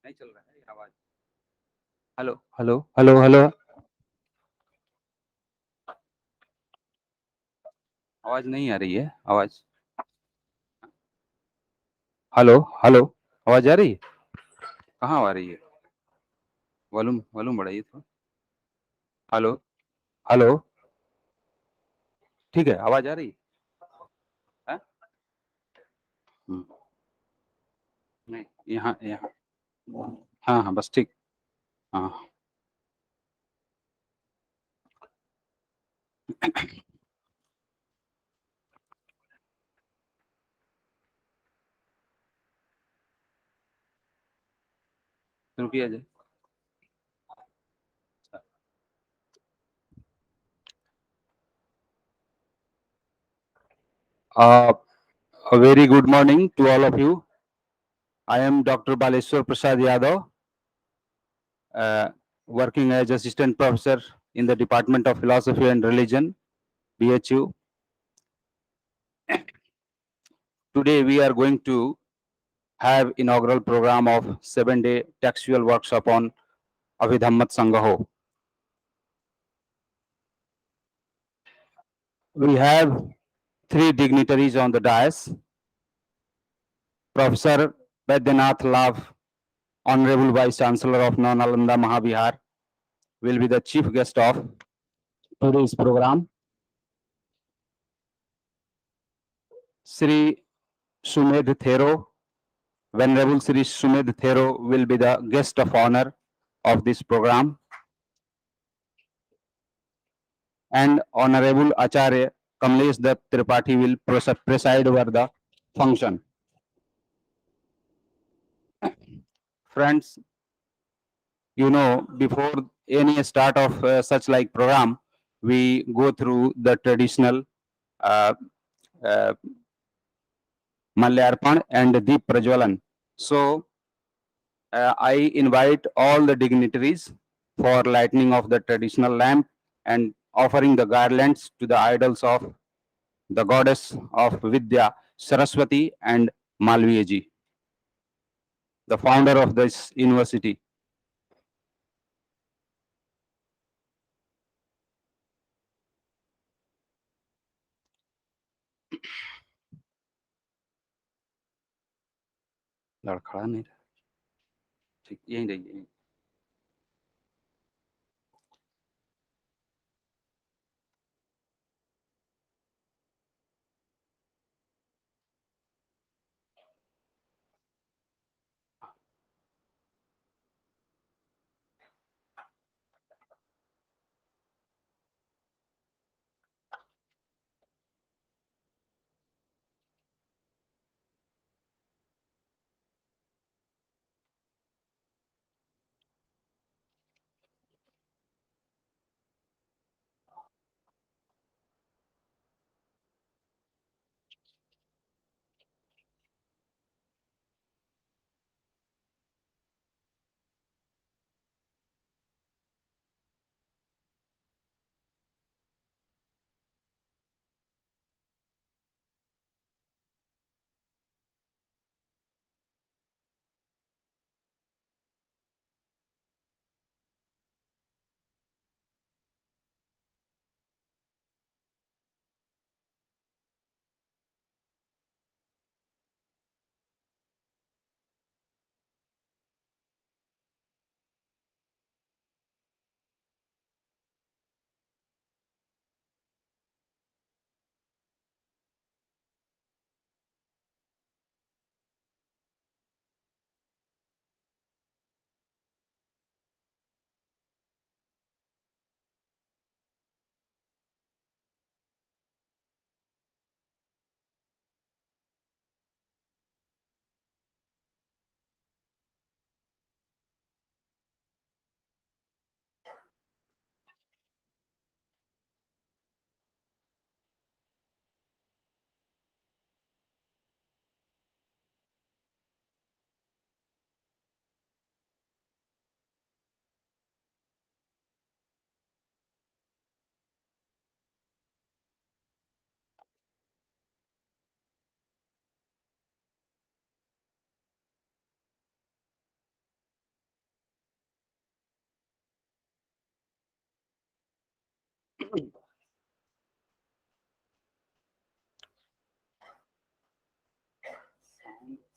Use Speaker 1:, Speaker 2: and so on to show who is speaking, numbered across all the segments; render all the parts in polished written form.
Speaker 1: नहीं चल रहा है ये आवाज। Hello hello hello hello. आवाज नहीं आ रही है आवाज। Hello hello. आवाज आ रही है? कहाँ आ रही है? वॉल्यूम वॉल्यूम बढ़ाइए थोड़ा। Hello hello. ठीक है, आवाज आ रही है? हाँ? हम्म, नहीं, यहाँ यहाँ। हाँ हाँ, बस ठीक। हाँ। शुरू किया जाए। Uh, a very good morning to all of you. I am Dr. Baleshwar Prasad Yadav, uh, working as assistant professor in the Department of Philosophy and Religion, BHU. Today we are going to have inaugural program of 7-day textual workshop on Abhidhammatthasan gaha. We have three dignitaries on the dais. Professor Baidyanath Lav, Honorable Vice Chancellor of Nalanda Mahavihar, will be the chief guest of today's program. Sri Sumedh Thero, Venerable Sri Sumedh Thero will be the guest of honor of this program. And Honorable Acharya Kamlesh Dutt Tripathi will preside over the function. Friends, you know, before any start of such like program, we go through the traditional uh, uh, Malyarpan and Deep Prajwalan. So I invite all the dignitaries for lighting of the traditional lamp and offering the garlands to the idols of the goddess of Vidya, Saraswati and Malviyaji, the founder of this university. लड़खड़ा नहीं रहा, ठीक यहीं रहिए।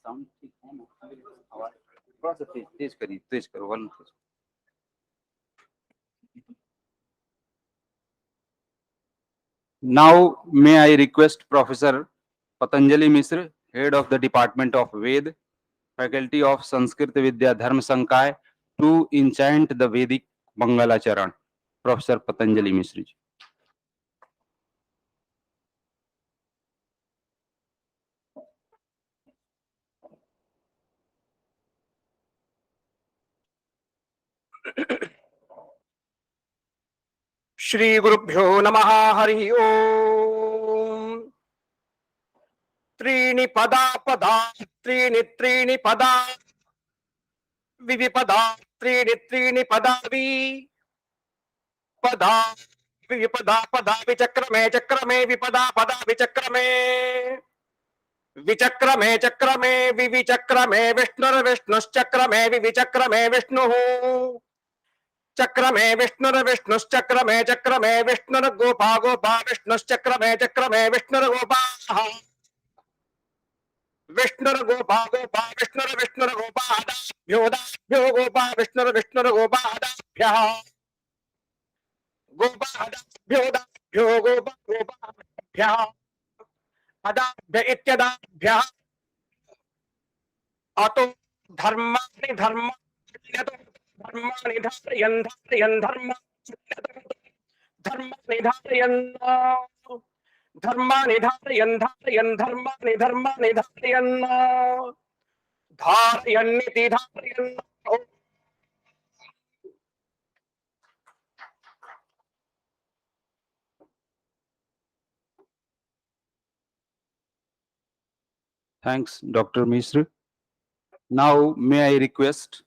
Speaker 1: Sound ठीक है ना? आवाज थोड़ा सा तेज करिए, तेज करो, volume Tej. Now, may I request Professor Patanjali Misra, Head of the Department of Ved, Faculty of Sanskrit Vidya Dharma Sankai, to enchant the Vedic Mangala Charan. Professor Patanjali Misra ji.
Speaker 2: Shri गुरुभ्यो नमः हरि ओम। त्रीणि पदा पदा त्रीणि त्रीणि पदा विविपदा त्रीणि त्रीणि पदा विपदा विविपदा पदा विचक्रमे चक्रमे विपदा पदा विचक्रमे विचक्रमे चक्रमे विविचक्रमे विष्णुर्विष्णुश्चक्रमे विविचक्रमे विष्णुः चक्रमे विष्णुर्विष्णुश्चक्रमे चक्रमे विष्णुर्गोपा गोपा विष्णुश्चक्रमे चक्रमे विष्णुर्गोपाः विष्णुर्गोपा गोपा विष्णुर्विष्णुर्गोपादाभ्यो दाभ्यो गोपा विष्णुर्विष्णुर्गोपादाभ्यः गोपादाभ्यो दाभ्यो गोपा गोपाभ्यः अदाभ्य इत्यदाभ्यः अतो धर्माणि धर्माणि धर्माणि धारयन् धारयन् धर्माणि धारयन् धर्माणि धारयन् धारयन् धर्माणि धर्माणि धारयन् धारयन्निति धारयन्।
Speaker 1: Thanks, Dr. Misra. Now, may I request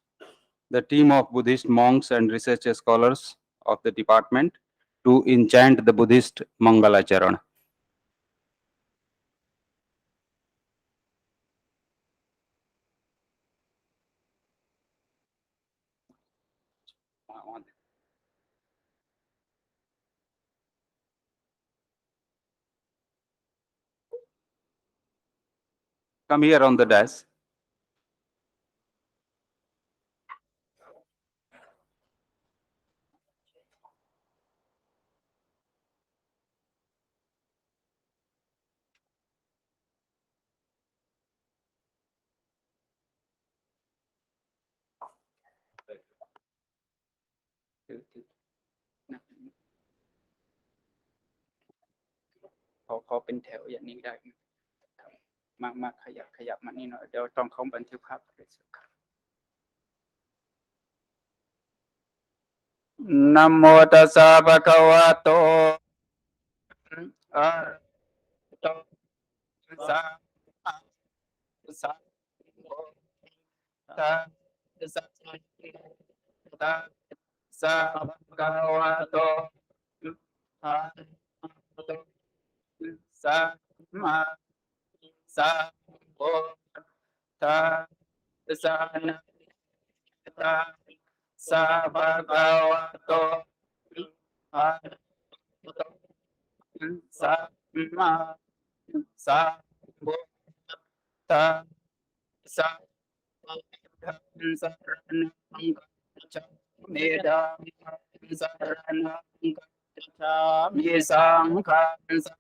Speaker 1: the team of Buddhist monks and research scholars of the department to enchant the Buddhist Mangala Charan. Come here on the dais.
Speaker 3: ขอเป็นแถวอย่างนี้ได้ไหมครับมาขยับมานี่หน่อยเดี๋ยวต้องเขาบันทึกภาพครับนะโมตัสสะภะคะวะโตอะระหะโตสัมมาสัมพุทธัสสะตัสสะภะคะวะโตอะระหะโตสัมมาสัมพุทธัสสะนะตัสสะภะคะวะโตอะระหะโตสัมมาสัมพุทธัสสะสรณังกัจฉามิธัมมังสรณังกัจฉามิสังฆังสร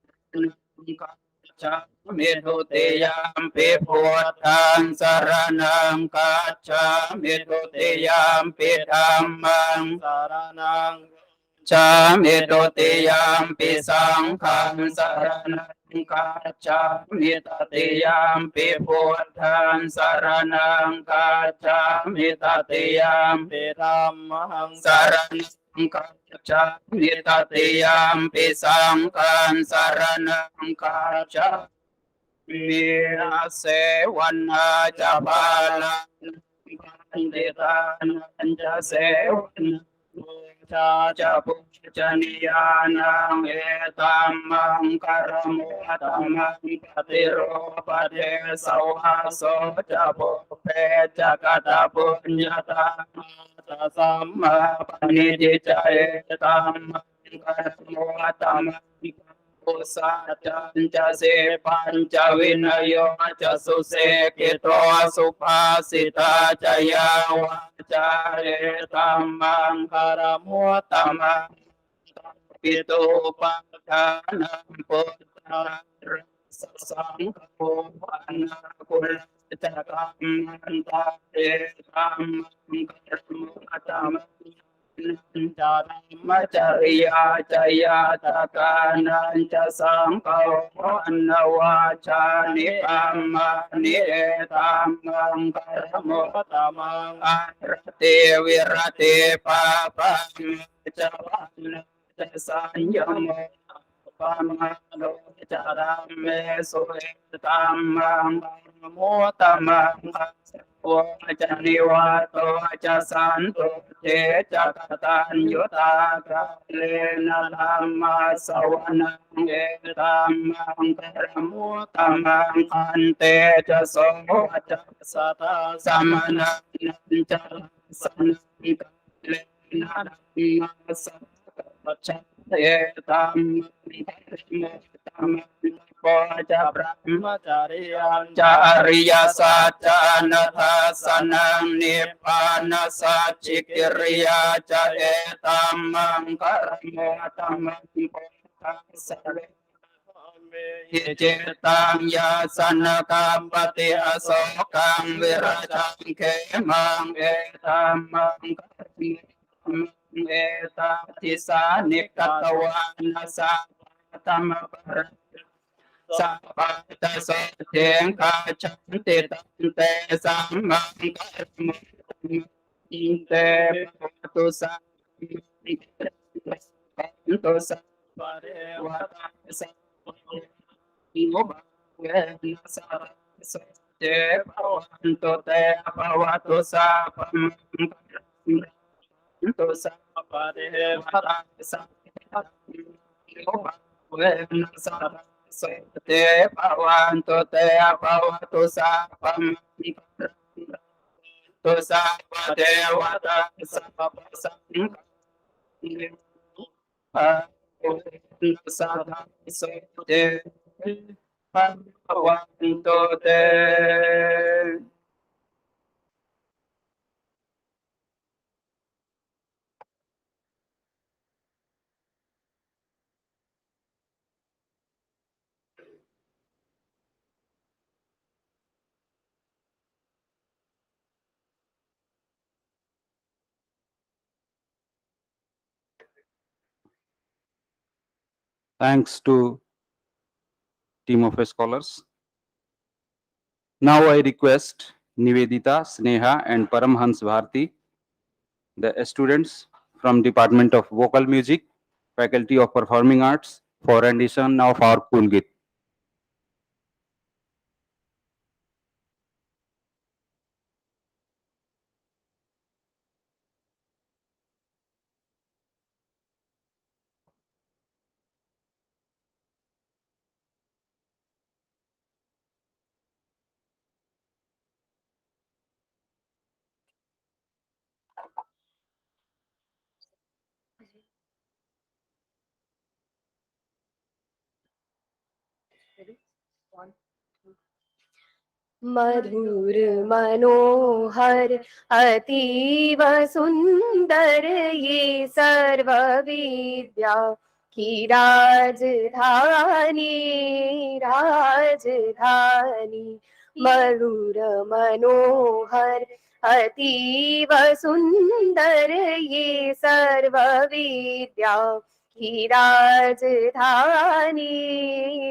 Speaker 3: ณังกัจฉามิทุติยามปิพุทธังสรณังกัจฉามิทุติยามปิธัมมังสรณังกัจฉามิทุติยามปิสังฆังสรณังกัจฉามิตติยามปิพุทธังสรณังกัจฉามิตติยามปิธัมมังสรณังกัจฉามิตติยามปิสังฆังสรณังกัจฉามิอาเสวนาจะบาลังปันติตานันจะเสวนาชาจะปุจนิยานังเอตัมมังกรมุตัมมังปฏิโรปเทสวาโสจะปุเพจะกตปุญญาตาจะสัมมาปณิทิจเอตัมมังกรมุตัมมัง च से पंच विनयो च सुसेकितो सुभाषिता च यावाचारे तमं करमोत्तमं पितोपधानं पुत्रं ससंको वनकुलचकं मचर्या च यातकानां च संकौवन्नवाचा निकम्म निरेतां कर्मोत्तमं आरते विरते पापं च वन्न च संयमो पमनो चरमे सुहेतां कर्मोत्तमं च निवातो च सन्तो ते च कथान्युताग्रेण धम्मा सवनं एतां कर्मोत्तमं अन्ते च सोमो च सता समनं च सनं कलेन धम्मा एतां च ब्रह्मचर्य सचनथ सनं निपान सचिक्रिया च एतां कर्मोत्तमं चेतां यासनकापति अशोकं विरचं खेमं एतां एतातिसा निकतवान् सा तम सापात सोथें काचन्ते तन्ते सामं कर्म ते भवतु सा तो सा परे वता सा यो भवेन सा ते भवन्तु ते भवतु सा तो सा परे वता सा यो भवेन सा ते भवन्तु ते भवतु सा तो सा परे वता सा साधा सोते भवन्तु ते
Speaker 1: Thanks to team of scholars. Now I request Nivedita, Sneha and Paramhans Bharti, the students from Department of Vocal Music, Faculty of Performing Arts, for rendition of our Kulgit.
Speaker 4: मधुर मनोहर अतीव सुंदर ये सर्व विद्या की राजधानी राजधानी मधुर मनोहर अतीव सुंदर ये सर्व विद्या की राजधानी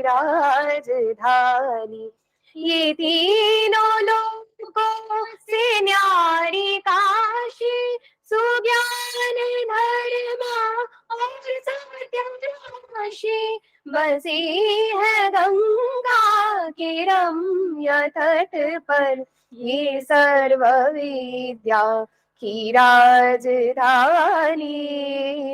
Speaker 4: राजधानी ये तीनों लोकों से न्यारी काशी सुज्ञान धर्मा और सत्य राशि बसी है गंगा के रम्य तट पर ये सर्व विद्या की राजधानी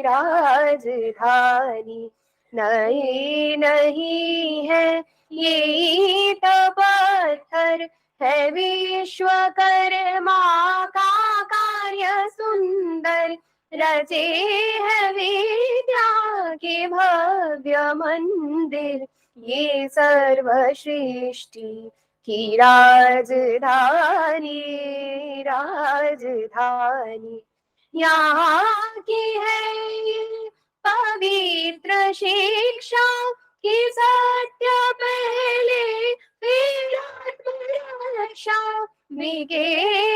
Speaker 4: राजधानी नए नहीं है ये ईंट पत्थर है विश्वकर्मा का कार्य सुंदर रचे है विद्या के भव्य मंदिर, ये सर्व सृष्टि की राजधानी, राजधानी यहाँ की है ये पवित्र शिक्षा कि सत्य पहले फिर आत्मरक्षा। बिके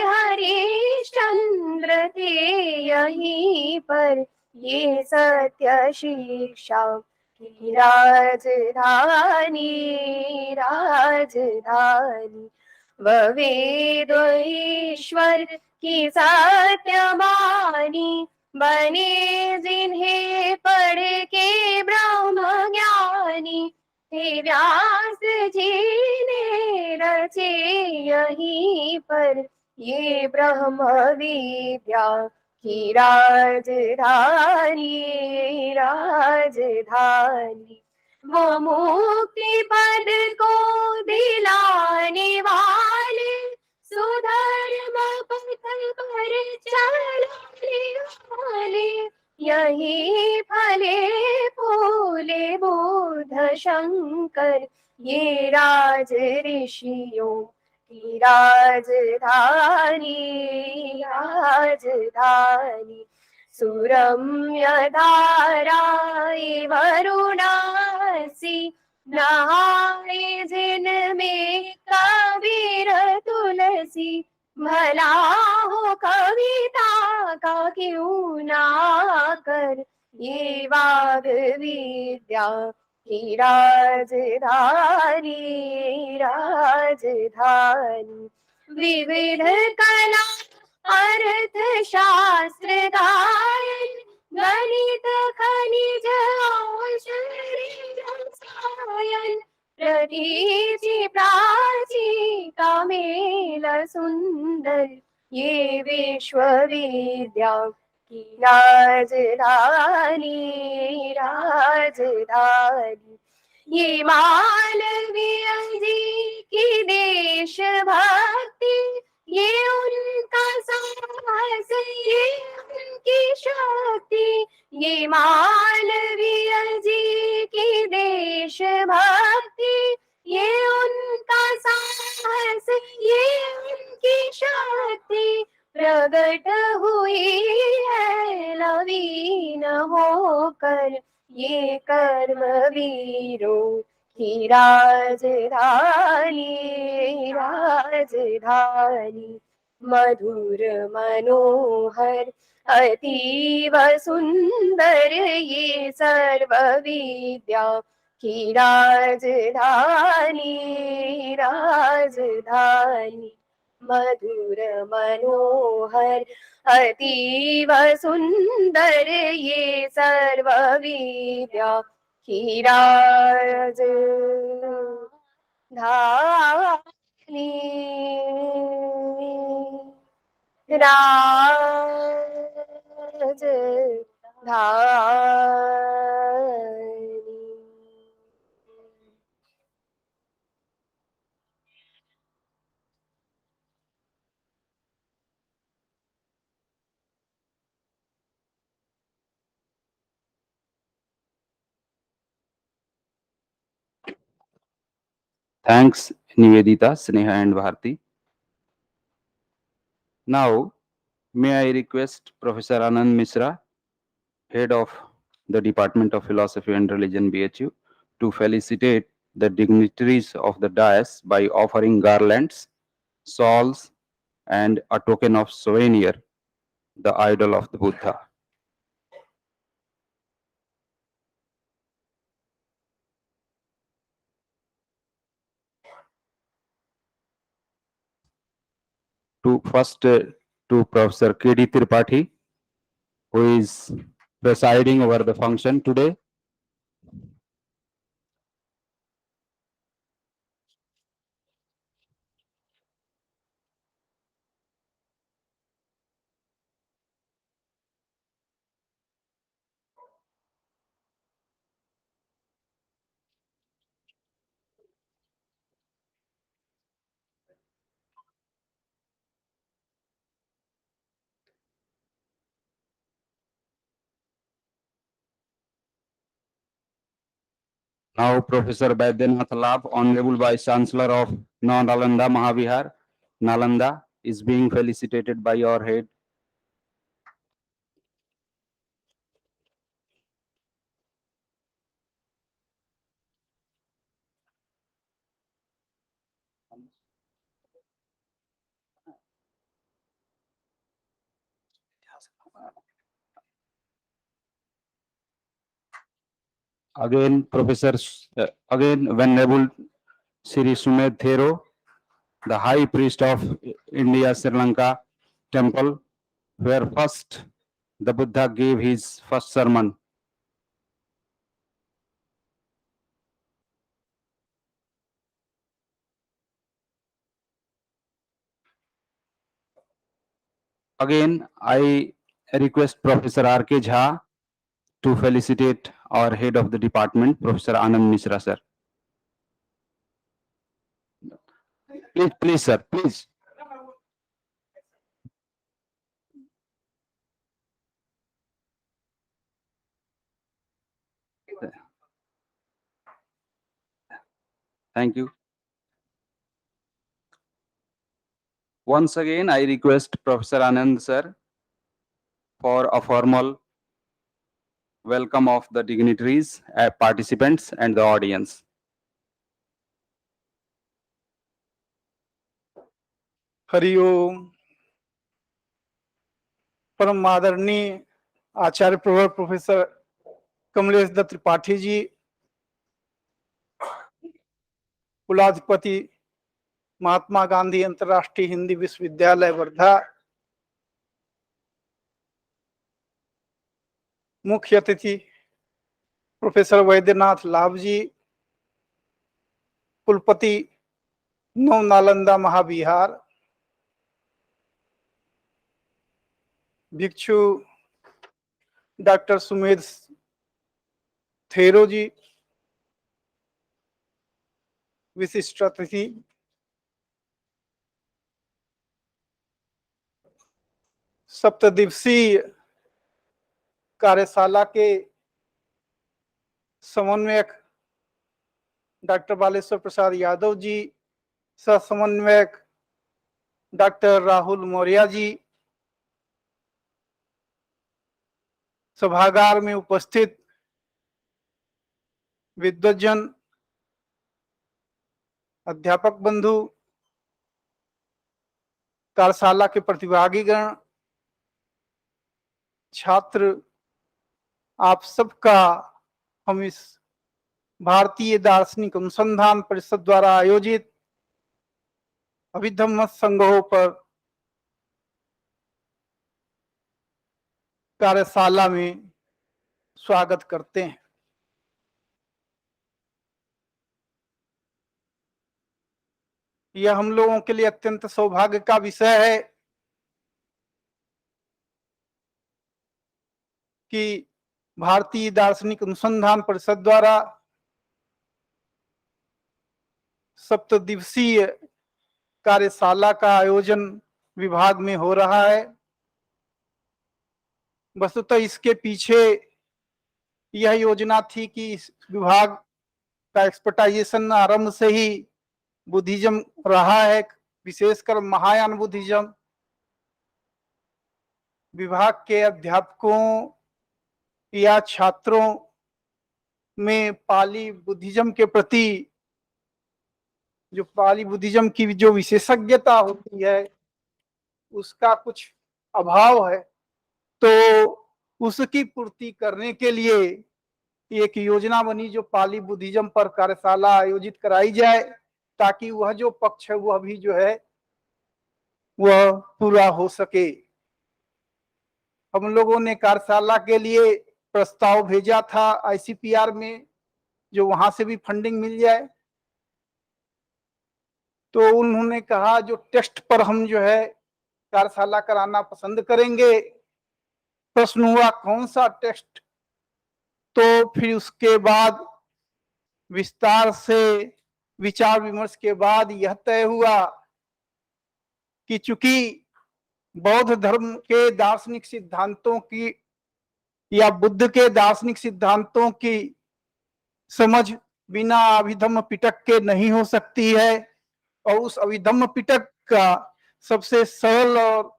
Speaker 4: हरिश्चंद्र थे यहीं पर, ये सत्य शिक्षा की राजधानी, राजधानी वह वेद ईश्वर की सत्यवाणी, बने जिन्हें पढ़ के ब्रह्म ज्ञानी। हे व्यास जी ने रचे यहीं पर, ये ब्रह्म विद्या की राजधानी, राजधानी वो मुक्ति पद को दिलाने वाले, सुधर्म पथ पर चलाने वाले। यही फले फूले बुध शंकर, ये राज ऋषियों की राजधानी, राजधानी सुरम्य धारा वरुणासी, नहाए जिनमें कबीर तुलसी। भला हो कविता का क्यों ना कर, ये वाग विद्या की राजधानी, राजधानी विविध कला अर्थ शास्त्र गायन, गणित खनिज औषधि रसायन। प्रतीचि प्राची का मेल सुंदर, ये विश्वविद्या की राजधानी, राजधानी ये मालवीय जी की देशभक्ति, ये उनका साहस, ये उनकी शक्ति। ये मालवीय जी की देशभक्ति, ये उनका साहस, ये उनकी शक्ति। प्रगट हुई है नवीन होकर, ये कर्म वीरों की राजधानी, राजधानी मधुर मनोहर अतीव सुंदर, ये सर्व विद्या की राजधानी, राजधानी मधुर मनोहर अतीव सुंदर, ये सर्व विद्या की राजधानी, राजधानी।
Speaker 1: Thanks, Nivedita, Sneha, and Bharti. Now, may I request Professor Anand Misra, Head of the Department of Philosophy and Religion, BHU, to felicitate the dignitaries of the dais by offering garlands, shawls, and a token of souvenir, the idol of the Buddha. To Professor K.D. Tripathi, who is presiding over the function today. Now, Professor Baidyanath Labh, Honorable Vice Chancellor of Nalanda Mahavihar, Nalanda, is being felicitated by your head. Again, again, Venerable Sri Sumed Thero, the High Priest of India Sri Lanka Temple, where first the Buddha gave his first sermon. Again, I request Professor R.K. Jha to felicitate our head of the department, Professor Anand Mishra, sir. Please, please, sir, please. Thank you. Once again, I request Professor Anand, sir, for a formal welcome of the dignitaries, participants, and the audience.
Speaker 5: Hariom. परम आदरणीय आचार्य प्रवर professor Kamlesh Dutt Tripathi ji, कुलाधिपति महात्मा गांधी अंतर्राष्ट्रीय हिंदी विश्वविद्यालय वर्धा, मुख्य अतिथि professor Vaidyanath लाभ जी, कुलपति नव नालंदा महाविहार, भिक्षु डॉक्टर सुमेध थेरो जी, विशिष्ट अतिथि सप्तदिवसीय कार्यशाला के समन्वयक डॉक्टर बालेश्वर प्रसाद यादव जी, सह समन्वयक डॉक्टर राहुल मौर्या जी, सभागार में उपस्थित विद्वज्जन, अध्यापक बंधु, कार्यशाला के प्रतिभागीगण, छात्र, आप सबका हम इस भारतीय दार्शनिक अनुसंधान परिषद द्वारा आयोजित अभिधम्म संगोह पर कार्यशाला में स्वागत करते हैं। यह हम लोगों के लिए अत्यंत सौभाग्य का विषय है कि भारतीय दार्शनिक अनुसंधान परिषद द्वारा सप्तदिवसीय कार्यशाला का आयोजन विभाग में हो रहा है। वस्तुतः इसके पीछे यह योजना थी कि इस विभाग का एक्सपर्टाइजेशन आरंभ से ही बुद्धिज्म रहा है, विशेषकर महायान बुद्धिज्म। विभाग के अध्यापकों या छात्रों में पाली बुद्धिज्म के प्रति जो पाली बुद्धिज्म की जो विशेषज्ञता होती है उसका कुछ अभाव है, तो उसकी पूर्ति करने के लिए एक योजना बनी जो पाली बुद्धिज्म पर कार्यशाला आयोजित कराई जाए, ताकि वह जो पक्ष है वह भी जो है वह पूरा हो सके। हम लोगों ने कार्यशाला के लिए प्रस्ताव भेजा था आईसीपीआर में, जो वहां से भी फंडिंग मिल जाए। तो उन्होंने कहा जो टेस्ट पर हम जो है कार्यशाला कराना पसंद करेंगे। प्रश्न हुआ कौन सा टेस्ट, तो फिर उसके बाद विस्तार से विचार विमर्श के बाद यह तय हुआ कि चूंकि बौद्ध धर्म के दार्शनिक सिद्धांतों की या बुद्ध के दार्शनिक सिद्धांतों की समझ बिना अभिधम्म पिटक के नहीं हो सकती है। और उस अभिधम्म पिटक का सबसे सरल और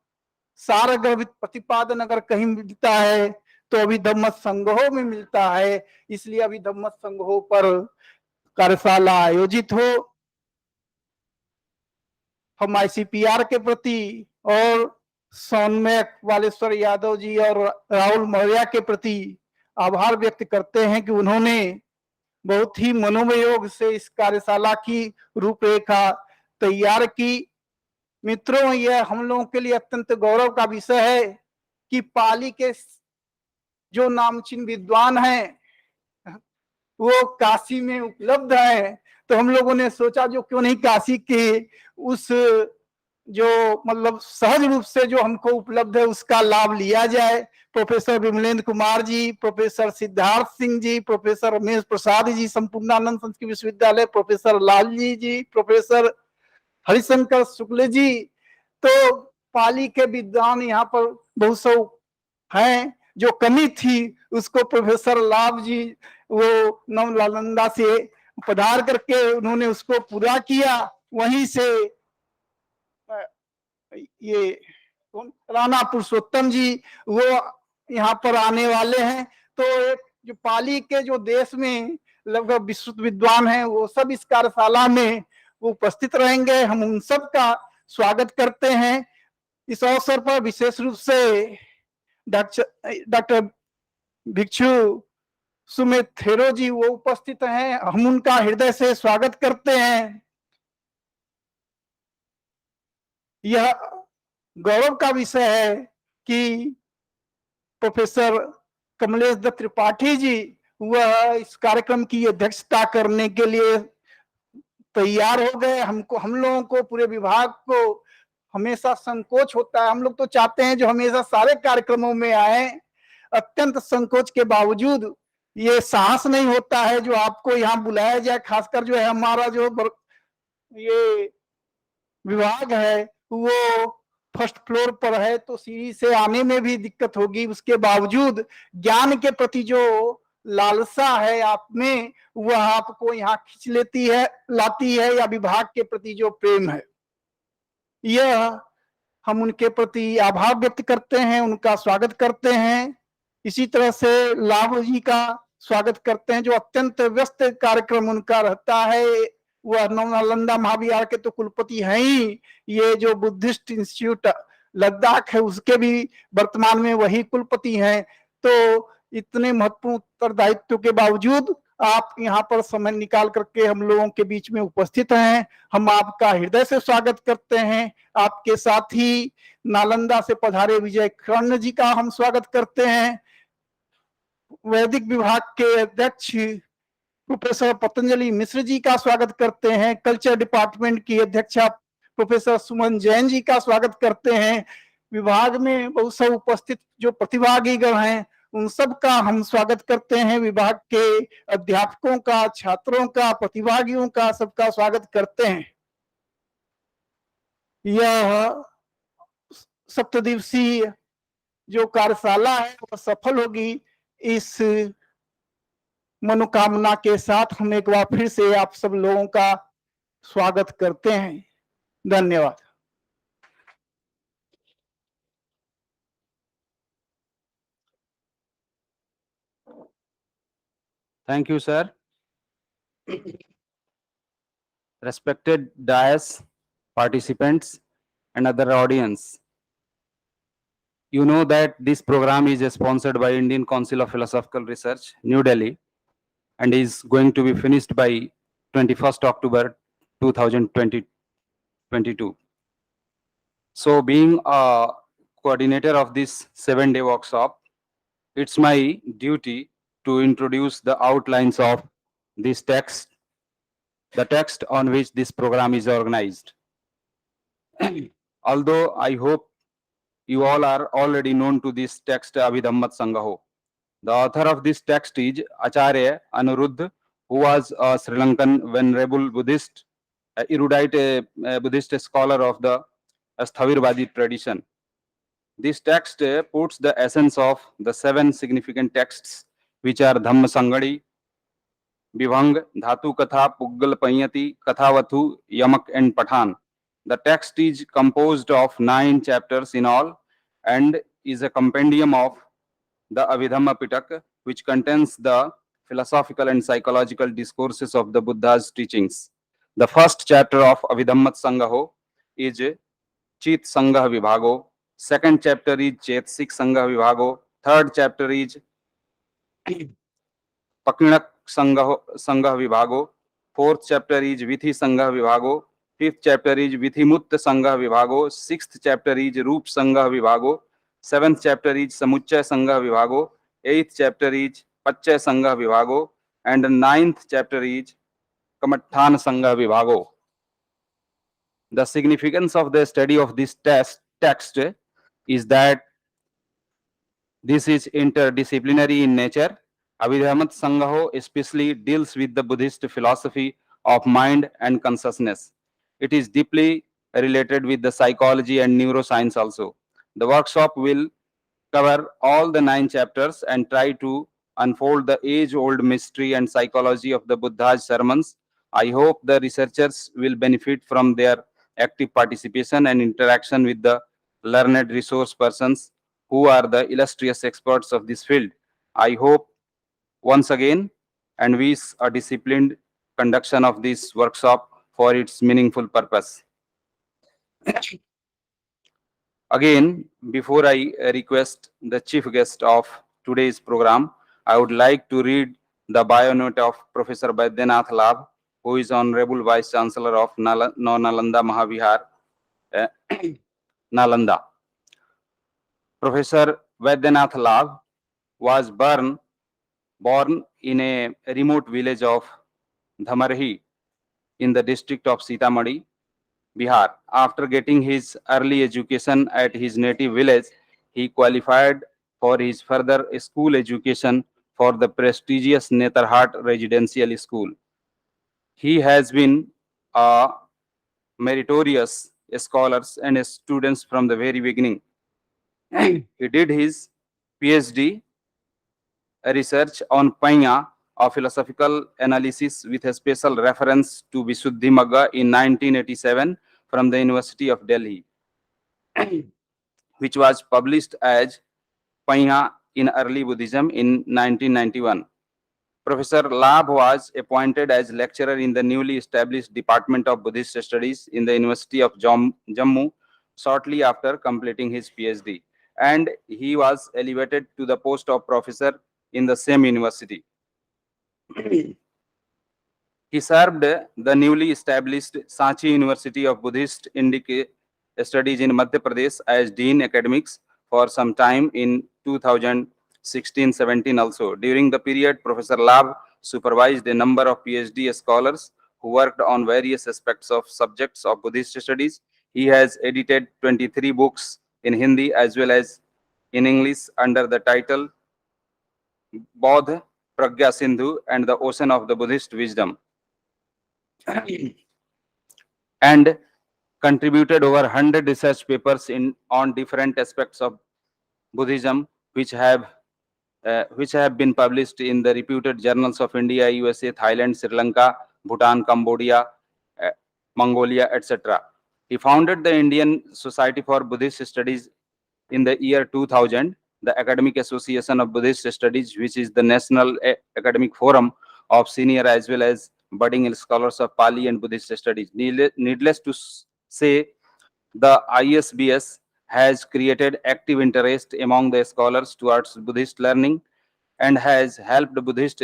Speaker 5: सारगर्भित प्रतिपादन अगर कहीं मिलता है तो अभिधम्म संगहो में मिलता है। इसलिए अभिधम्म संगहो पर कार्यशाला आयोजित हो। हम आईसीपीआर के प्रति और सौम्य बालेश्वर यादव जी और राहुल मौर्य के प्रति आभार व्यक्त करते हैं कि उन्होंने बहुत ही मनोयोग से इस कार्यशाला की रूपरेखा तैयार की। मित्रों, यह हम लोगों के लिए अत्यंत गौरव का विषय है कि पाली के जो नामचीन विद्वान हैं वो काशी में उपलब्ध है। तो हम लोगों ने सोचा जो क्यों नहीं काशी के उस जो मतलब सहज रूप से जो हमको उपलब्ध है उसका लाभ लिया जाए। Professor Vimalendra Kumar ji, professor Siddharth Singh ji, professor Ramesh Prasad ji Sampurnanand Sanskrit विश्वविद्यालय, प्रोफेसर लालजी जी, प्रोफेसर हरिशंकर शुक्ल जी, तो पाली के विद्वान यहाँ पर बहुत सौ हैं। जो कमी थी उसको प्रोफेसर लाभ जी वो नव नालंदा से पधार करके उन्होंने उसको पूरा किया। वहीं से ये राणा पुरुषोत्तम जी वो यहाँ पर आने वाले हैं। तो एक जो पाली के जो देश में लगभग विश्व विद्वान हैं वो सब इस कार्यशाला में वो उपस्थित रहेंगे। हम उन सब का स्वागत करते हैं। इस अवसर पर विशेष रूप से डॉक्टर भिक्षु सुमित थेरो जी वो उपस्थित हैं। हम उनका हृदय से स्वागत करते हैं। यह गौरव का विषय है कि प्रोफेसर कमलेश दत्त त्रिपाठी जी वह इस कार्यक्रम की अध्यक्षता करने के लिए तैयार हो गए। हम लोगों को पूरे विभाग को हमेशा संकोच होता है। हम लोग तो चाहते हैं जो हमेशा सारे कार्यक्रमों में आए। अत्यंत संकोच के बावजूद ये साहस नहीं होता है जो आपको यहाँ बुलाया जाए। खासकर जो है हमारा जो ये विभाग है वो फर्स्ट फ्लोर पर है तो सीढ़ी से आने में भी दिक्कत होगी। उसके बावजूद ज्ञान के प्रति जो लालसा है आप में वह आपको यहाँ खींच लेती है लाती है, या विभाग के प्रति जो प्रेम है यह हम उनके प्रति आभार व्यक्त करते हैं, उनका स्वागत करते हैं। इसी तरह से लाभ जी का स्वागत करते हैं जो अत्यंत व्यस्त कार्यक्रम उनका रहता है। वह नालंदा महाविहार के तो कुलपति हैं ही, ये जो बुद्धिस्ट इंस्टीट्यूट लद्दाख है उसके भी वर्तमान में वही कुलपति हैं। तो इतने महत्वपूर्ण उत्तरदायित्व के बावजूद आप यहाँ पर समय निकाल करके हम लोगों के बीच में उपस्थित हैं। हम आपका हृदय से स्वागत करते हैं। आपके साथ ही नालंदा से पधारे विजय कर्ण जी का हम स्वागत करते हैं। वैदिक विभाग के अध्यक्ष प्रोफेसर पतंजलि मिश्र जी का स्वागत करते हैं। कल्चर डिपार्टमेंट की अध्यक्षा प्रोफेसर सुमन जैन जी का स्वागत करते हैं। विभाग में बहुत सब उपस्थित जो प्रतिभागीगण हैं उन सब का हम स्वागत करते हैं। विभाग के अध्यापकों का, छात्रों का, प्रतिभागियों का सबका स्वागत करते हैं। यह सप्तदिवसीय जो कार्यशाला है वह सफल होगी। इस मनोकामना के साथ हम एक बार फिर से आप सब लोगों का स्वागत करते हैं। धन्यवाद।
Speaker 1: Thank you, sir. Respected dais, participants, and other audience. You know that this program is sponsored by Indian Council of Philosophical Research, New Delhi, and is going to be finished by 21st October 2022. So being a coordinator of this 7-day workshop, it's my duty to introduce the outlines of this text, the text on which this program is organized. Although I hope you all are already known to this text, Abhidhammatthasan gaha. The author of this text is Acharya Anuruddha, who was a Sri Lankan venerable Buddhist, erudite Buddhist scholar of the Sthavirvadi tradition. This text puts the essence of the 7 significant texts, which are Dhamma Sangadi, Vibhang, Dhatu Katha, Puggal Payati, Kathavathu, Yamak and Pathan. The text is composed of 9 chapters in all and is a compendium of the Abhidhammatthasan, which contains the philosophical and psychological discourses of the Buddha's teachings. The first chapter of Abhidhammatthasan gaha is Chit Sangha Vibhago. Second chapter is Chetsik Sangha Vibhago. Third chapter is Pakinak Sangha Vibhago. Fourth chapter is Vithi Sangha Vibhago. Fifth chapter is Vithimutta Sangha Vibhago. Sixth chapter is Roop Sangha Vibhago. Seventh chapter is Samuchya Sangha Vibhago. Eighth chapter is Pachya Sangha Vibhago. And the ninth chapter is Kamatthana Sangha Vibhago. The significance of the study of this text is that this is interdisciplinary in nature. Abhidhammatthasan gaha especially deals with the Buddhist philosophy of mind and consciousness. It is deeply related with the psychology and neuroscience also. The workshop will cover all the 9 chapters and try to unfold the age-old mystery and psychology of the Buddha's sermons. I hope the researchers will benefit from their active participation and interaction with the learned resource persons who are the illustrious experts of this field. I hope once again and wish a disciplined conduction of this workshop for its meaningful purpose. Again, before I request the chief guest of today's program, I would like to read the bio note of Professor Vaidyanath Labh, who is Honorable Vice Chancellor of Nalanda Mahavihar, uh, Nalanda. Professor Vaidyanath Labh was born in a remote village of Dhamarhi in the district of Sitamarhi, Bihar. After getting his early education at his native village, he qualified for his further school education for the prestigious Netarhat Residential School. He has been a meritorious scholar and students from the very beginning. He did his PhD research on Panya, a philosophical analysis with a special reference to Visuddhimagga in 1987 from the University of Delhi, which was published as Panya in Early Buddhism in 1991. Professor Labh was appointed as lecturer in the newly established Department of Buddhist Studies in the University of Jammu shortly after completing his PhD, and he was elevated to the post of professor in the same university. He served the newly established Sanchi University of Buddhist Indic Studies in Madhya Pradesh as Dean Academics for some time in 2016-17 also. During the period, Professor Labh supervised a number of PhD scholars who worked on various aspects of subjects of Buddhist studies. He has edited 23 books in Hindi as well as in English under the title Bodh, Pragya Sindhu and the Ocean of the Buddhist Wisdom, and contributed over 100 research papers on different aspects of Buddhism, which have been published in the reputed journals of India, USA, Thailand, Sri Lanka, Bhutan, Cambodia, Mongolia, etc. He founded the Indian Society for Buddhist Studies in the year 2000, the Academic Association of Buddhist Studies, which is the national academic forum of senior as well as budding scholars of Pali and Buddhist studies. Needless to say, the ISBS has created active interest among the scholars towards Buddhist learning and has helped Buddhist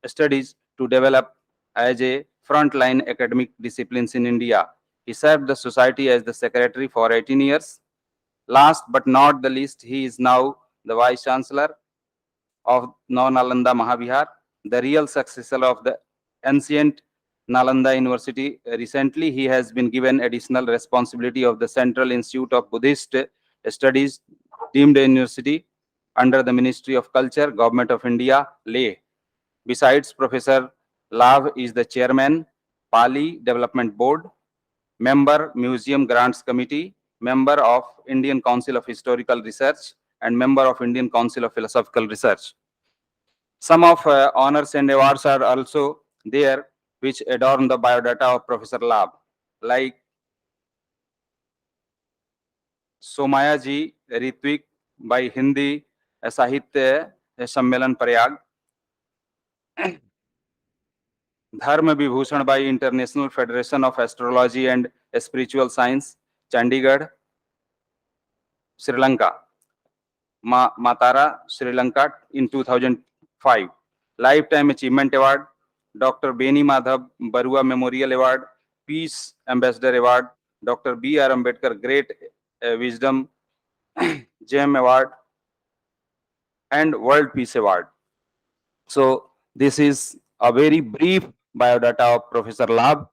Speaker 1: studies to develop as a frontline academic disciplines in India. He served the society as the secretary for 18 years. Last but not the least, he is now the Vice Chancellor of Nalanda Mahavihar, the real successor of the ancient Nalanda University. Recently, he has been given additional responsibility of the Central Institute of Buddhist Studies, deemed a university under the Ministry of Culture, Government of India, Leh. Besides, Professor Labh is the chairman, Pali Development Board, member, Museum Grants Committee, member of Indian Council of Historical Research, and member of Indian Council of Philosophical Research. Some of honors and awards are also there which adorn the biodata of Professor Lab, like Somaiya ji Ritwik by Hindi साहित्य सम्मेलन प्रयाग, धर्म Vibhushan by international federation of astrology and spiritual science Chandigarh Sri Lanka, Matara Sri Lanka in 2005, Lifetime Achievement Award, Dr. Beni Madhav Barua Memorial Award, Peace Ambassador Award, Dr. B.R. Ambedkar Great Wisdom Gem Award, and World Peace Award. So this is a very brief biodata of Professor Lab.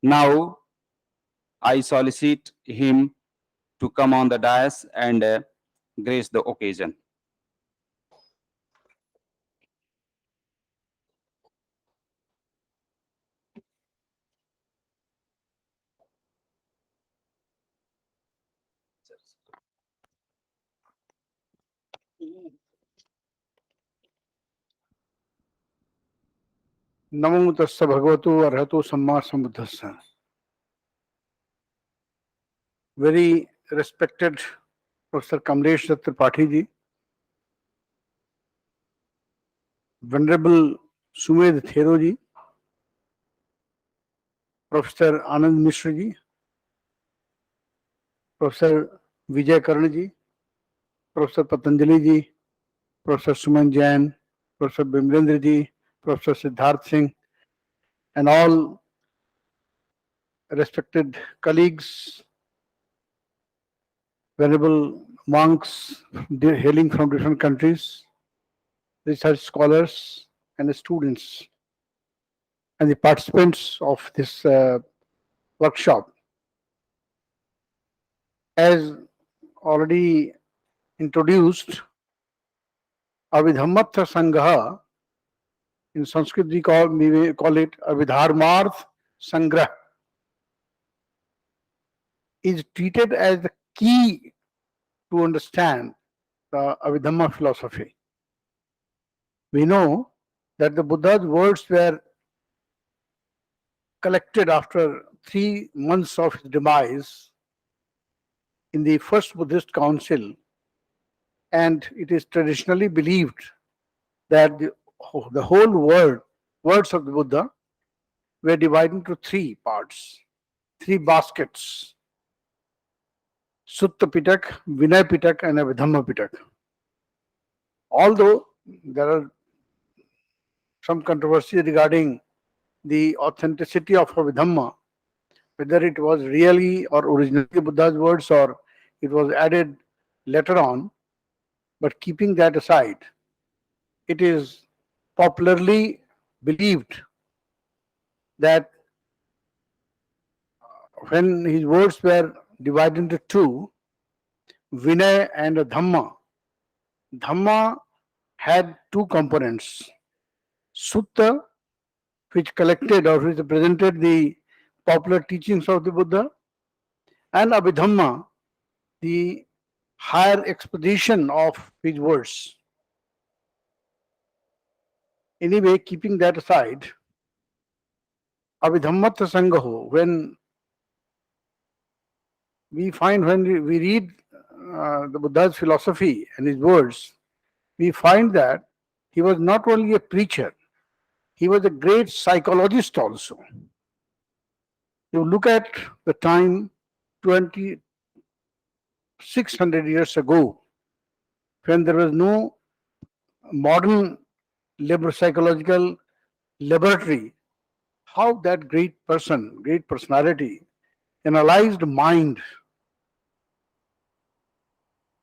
Speaker 1: Now I solicit him to come on the dais and grace the occasion.
Speaker 5: नमो तस्स भगवतो अर्हतो सम्मा सम्बुद्धस्स. Very respected Professor Kamlesh Datta Tripathi ji, Venerable Sumed Thero ji, Professor Anand Mishra ji, Professor Vijay Karan ji, Professor Patanjali ji, Professor Suman Jain, Professor Bimlendra ji, Professor Siddharth Singh, and all respected colleagues, venerable monks hailing from different countries, research scholars, and the students, and the participants of this workshop. As already introduced, Abhidhammatthasan gaha, in Sanskrit we call it Abhidhammatthasan gaha, is treated as the key to understand the Abhidhamma philosophy. We know that the Buddha's words were collected after 3 months of his demise in the first Buddhist council, and it is traditionally believed that the whole words of the Buddha were divided into 3 parts, 3 baskets: Sutta Pitak, Vinay Pitak, and Abhidhamma Pitak. Although there are some controversy regarding the authenticity of Abhidhamma, whether it was really or originally Buddha's words or it was added later on, but keeping that aside, it is popularly believed that when his words were divided into 2, Vinay and Dhamma, Dhamma had 2 components: Sutta, which collected or which represented the popular teachings of the Buddha, and Abhidhamma, the higher exposition of his words. Anyway, keeping that aside, Abhidhammatthasan gaha, when we read the Buddha's philosophy and his words, we find that he was not only a preacher, he was a great psychologist also. You look at the time 2600 years ago, when there was no modern psychological laboratory, how that great personality analyzed mind,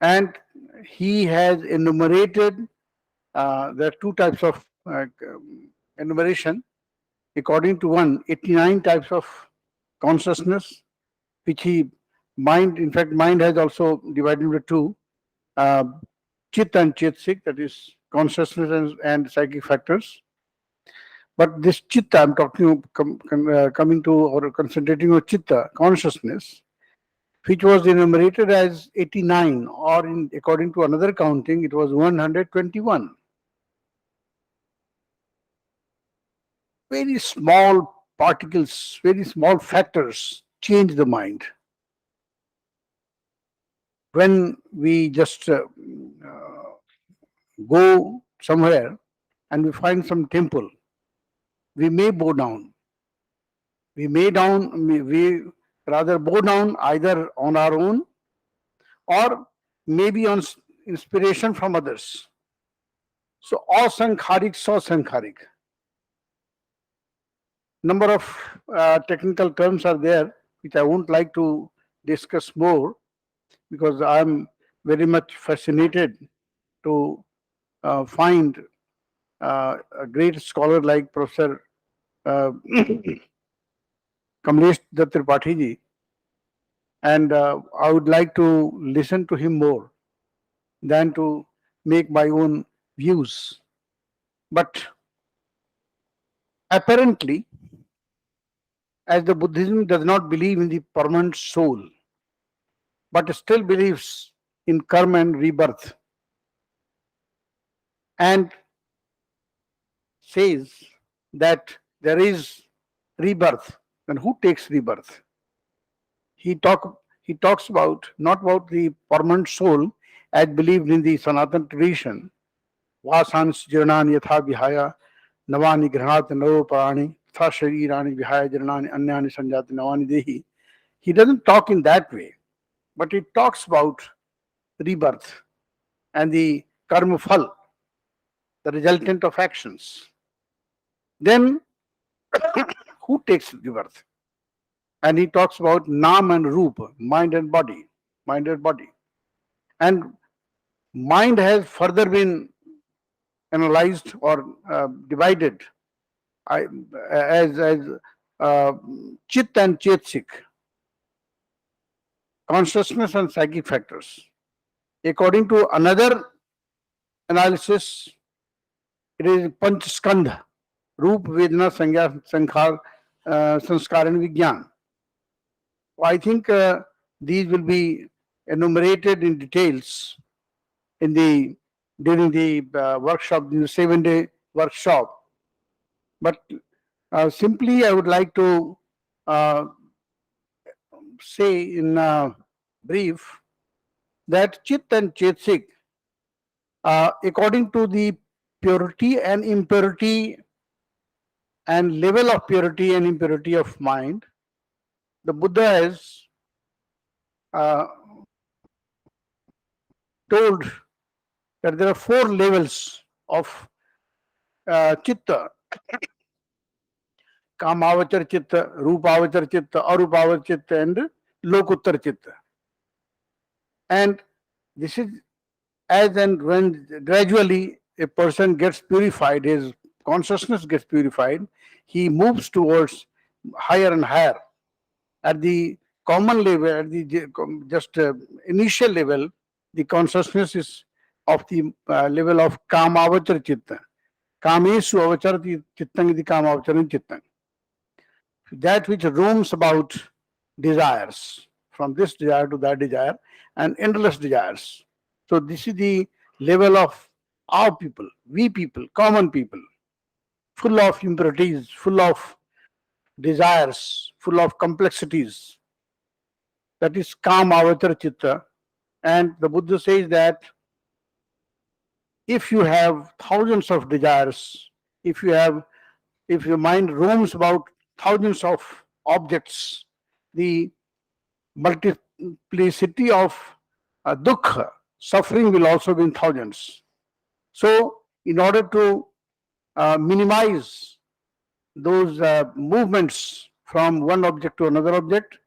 Speaker 5: and he has enumerated, there are 2 types of enumeration. According to one, 89 types of consciousness, which mind has also divided into 2, Chit and Chetsik, that is consciousness and psychic factors. But this Chitta, I'm talking, coming to or concentrating on Chitta, consciousness, which was enumerated as 89, or according to another counting, it was 121.
Speaker 6: very small particles, very small factors change the mind. When we just go somewhere and we find some temple, we may bow down. We rather bow down either on our own or maybe on inspiration from others. So, asankharik, sasankharik. Number of technical terms are there, which I won't like to discuss more because I'm very much fascinated to find a great scholar like Professor Kamlesh Dutt Tripathi ji, and I would like to listen to him more than to make my own views. But apparently, as the Buddhism does not believe in the permanent soul, but still believes in karma and rebirth, and says that there is rebirth, then who takes rebirth? He talks about not about the permanent soul as believed in the Sanatana tradition. Vasans jirnani yatha vihaya navani granat naroparani tha sharirani vihaya jirnani anyani sanjati navani dehi. He doesn't talk in that way, but he talks about rebirth and the karma phal, the resultant of actions. Then who takes rebirth? And he talks about nam and roop, mind and body, mind and body. And mind has further been analyzed or divided as chit and chetsik, consciousness and psychic factors. According to another analysis, it is panchskandha, roop, vedana, sangya, sankhar, sanskar and vigyan. I think these will be enumerated in details during the workshop, in the 7-day workshop. But simply, I would like to say in brief that chit and chetsik, according to the purity and impurity and level of purity and impurity of mind, the Buddha has told that there are 4 levels of chitta: kamavachar chitta, rupavachar chitta, arupavachar chitta, and lokuttar chitta. And this is as and when gradually a person gets purified, his consciousness gets purified, he moves towards higher and higher. At the common level, at the just initial level, the consciousness is of the level of kamavachar chitta. Kamesu avacharati chittang iti kamavacharam chittang. That which roams about desires, from this desire to that desire, and endless desires. So this is the level of our people, we people, common people, full of impurities, full of desires, full of complexities. That is kamavachar chitta. And the Buddha says that if you have thousands of desires, if your mind roams about thousands of objects, the multiplicity of dukkha, suffering, will also be in thousands. So, in order to minimize those movements from one object to another object,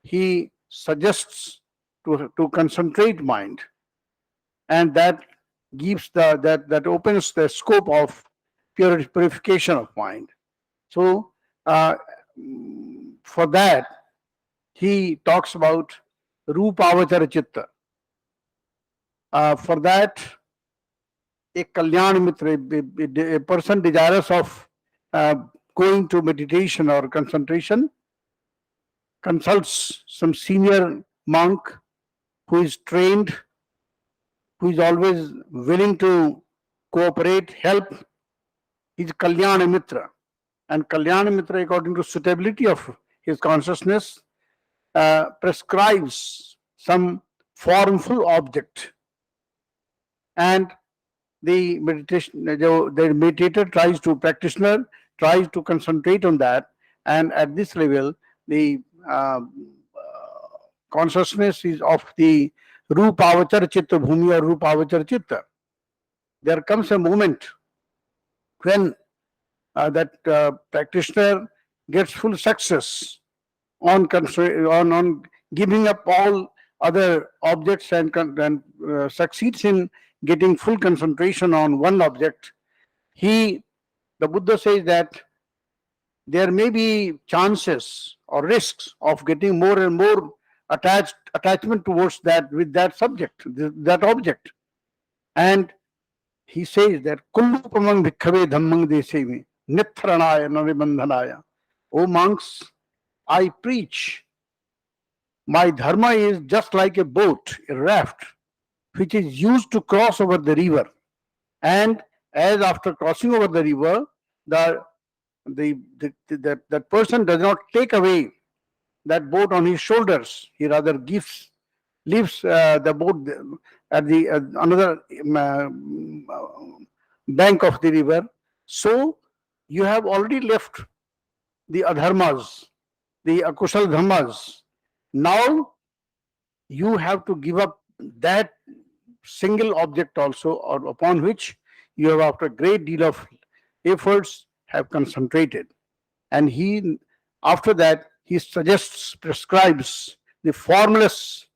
Speaker 6: he suggests to concentrate mind, and that gives that opens the scope of purification of mind. So for that he talks about rupavachara chitta. For that, a kalyan mitra, a person desirous of going to meditation or concentration, consults some senior monk who is trained, who is always willing to cooperate, help. He's Kalyana Mitra. And Kalyana Mitra, according to suitability of his consciousness, prescribes some formful object, and the meditator tries to, practitioner tries to concentrate on that, and at this level the consciousness is of the Rupavachar Chitta Bhumi or Rupavachar Chitta. There comes a moment when that practitioner gets full success on giving up all other objects and succeeds in getting full concentration on one object. The Buddha says that there may be chances or risks of getting more and more attachment towards that, with that subject, that object. And he says that Kullupamang Bhikkhave Dhammang Desemi Nithranaya Naribandhanaya. O monks, I preach, my dharma is just like a boat, a raft, which is used to cross over the river. And as after crossing over the river, that person does not take away that boat on his shoulders. He rather leaves the boat at the another bank of the river. So you have already left the adharmas, the akushal dhammas. Now you have to give up that single object also, or upon which you have, after a great deal of efforts, have concentrated. And after that, he prescribes the formless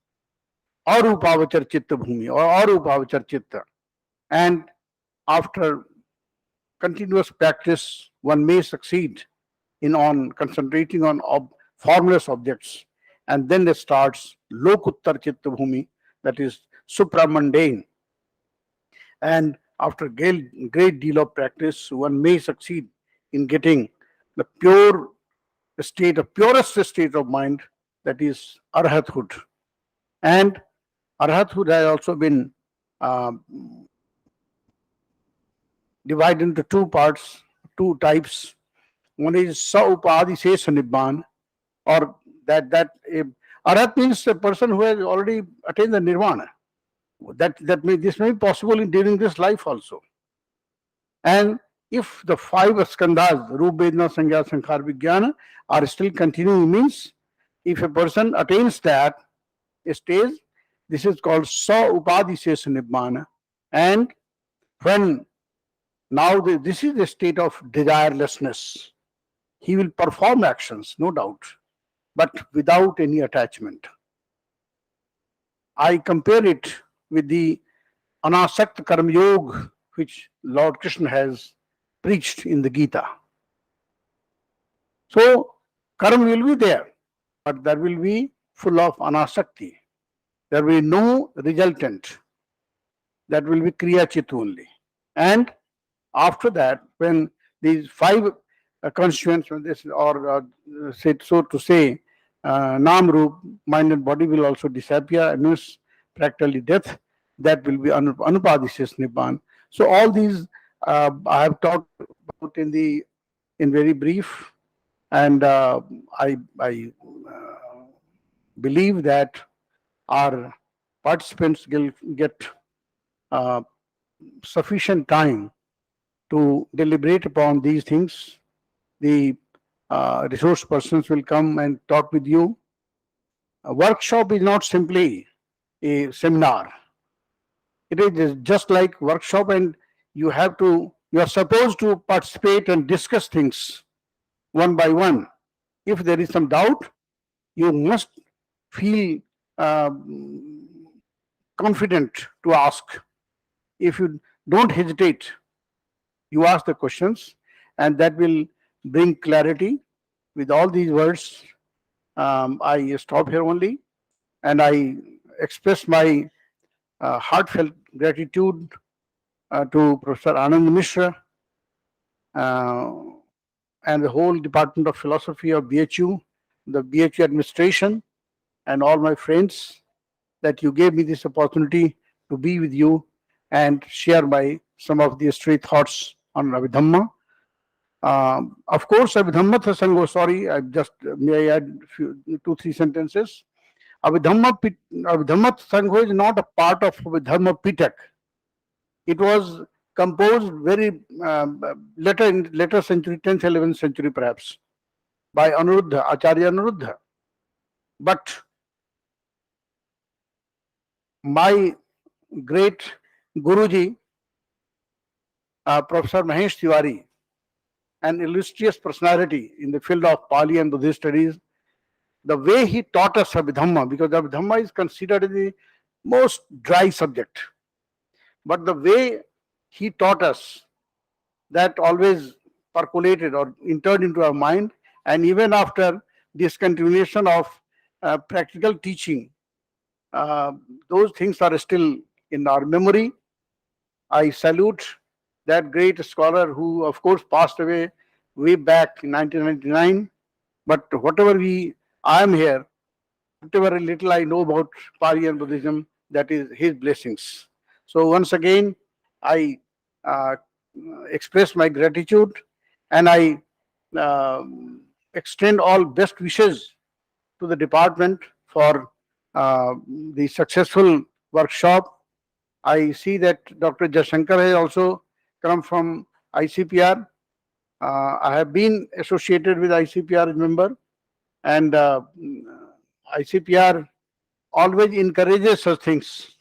Speaker 6: arupavachar chitta bhumi or arupavachar chitta. And after continuous practice, one may succeed on concentrating on formless objects. And then it starts lokuttar chitta bhumi, that is supramundane. And after great deal of practice, one may succeed in getting the purest state of mind, that is arhathood. And arhathood has also been divided into two types. One is sa-upadisesa nibbana, or that arhat means a person who has already attained the nirvana. This may be possible during this life also. And if the 5 skandhas, Rup, Vedana, Sangya, Sankhar, Vijnana, are still continuing, means if a person attains that stage, this is called sa-upadisesa nibbana. And when now this is the state of desirelessness, he will perform actions, no doubt, but without any attachment. I compare it with the anasakt karma yoga, which Lord Krishna has preached in the Gita. So karma will be there, but there will be full of anasakti. There will be no resultant. That will be kriya chit only. And after that, when these 5 constituents, or so to say, Nam Rup, mind and body will also disappear, means practically death. That will be anupadisesa nibbana. So all these I have talked about in very brief, and I believe that our participants will get sufficient time to deliberate upon these things. The resource persons will come and talk with you. A workshop is not simply a seminar. It is just like workshop, and you are supposed to participate and discuss things one by one. If there is some doubt, you must feel confident to ask. If you don't hesitate, you ask the questions, and that will bring clarity. With all these words, I stop here only, and I express my heartfelt gratitude to Professor Anand Mishra and the whole Department of Philosophy of BHU, the BHU administration, and all my friends, that you gave me this opportunity to be with you and share some of the stray thoughts on Abhidhamma. Of course, Abhidhammatthasan gaha, sorry, I just may I add two, three sentences. Abhidhammatthasan gaha is not a part of Abhidhamma Pitak. It was composed very later century, 10th, 11th century perhaps, by Anuruddha, Acharya Anuruddha. But my great Guruji, Professor Mahesh Tiwari, an illustrious personality in the field of Pali and Buddhist studies, the way he taught us Abhidhamma, because Abhidhamma is considered the most dry subject, but the way he taught us, that always percolated or entered into our mind, and even after discontinuation of practical teaching, those things are still in our memory. I salute that great scholar who, of course, passed away way back in 1999. But whatever I am here, whatever little I know about Pali and Buddhism, that is his blessings. So once again, I uh, express my gratitude, and I uh, extend all best wishes to the department for the successful workshop. I see that Dr. Jashankar has also come from ICPR. I have been associated with ICPR member, and ICPR always encourages such things.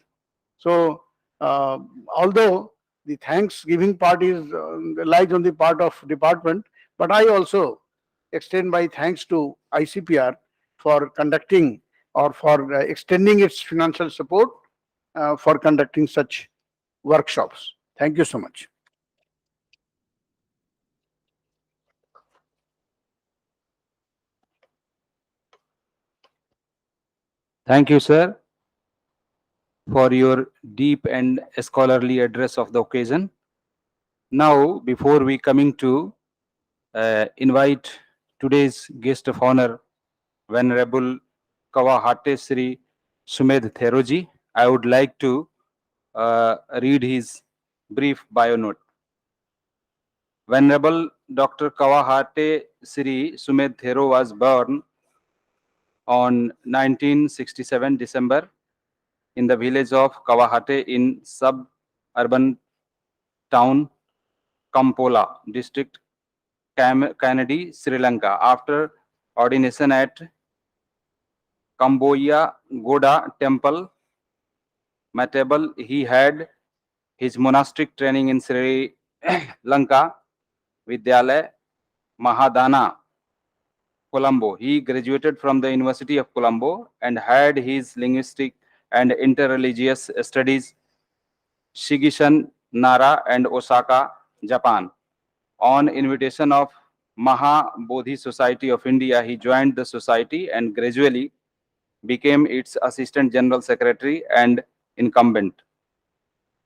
Speaker 6: So, although the thanksgiving part is lies on the part of department, but I also extend my thanks to ICPR for conducting or for extending its financial support for conducting such workshops. Thank you so much.
Speaker 1: Thank you, sir, for your deep and scholarly address of the occasion. Now, before we coming to invite today's guest of honor, Venerable Kawahate Sri Sumed Theroji, I would like to read his brief bio note. Venerable Dr. Kawahate Sri Sumed Thero was born on 1967 December in the village of Kawahate in suburban town Kampola district, Kanadi, Sri Lanka. After ordination at Kamboya Goda Temple, Matable, he had his monastic training in Sri Lanka Vidyalaya Mahadana, Colombo. He graduated from the University of Colombo and had his linguistic and interreligious studies Shigishan, Nara, and Osaka, Japan. On invitation of Maha Bodhi Society of India, he joined the society and gradually became its Assistant General Secretary and incumbent.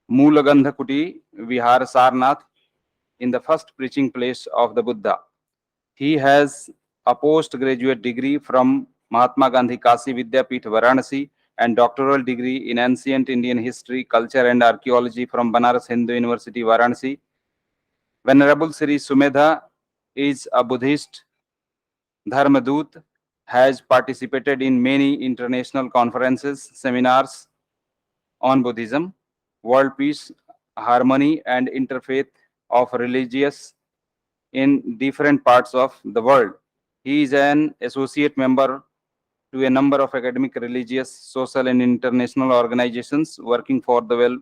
Speaker 1: Mulagandhakuti Vihar Sarnath in the first preaching place of the Buddha. He has a postgraduate degree from Mahatma Gandhi Kasi Vidyapeeth Varanasi and doctoral degree in ancient Indian history, culture and archaeology from Banaras Hindu University, Varanasi. Venerable Sri Sumedha is a Buddhist Dharmadut, has participated in many international conferences, seminars on Buddhism, world peace, harmony and interfaith of religious in different parts of the world. He is an associate member to a number of academic, religious, social, and international organizations working for the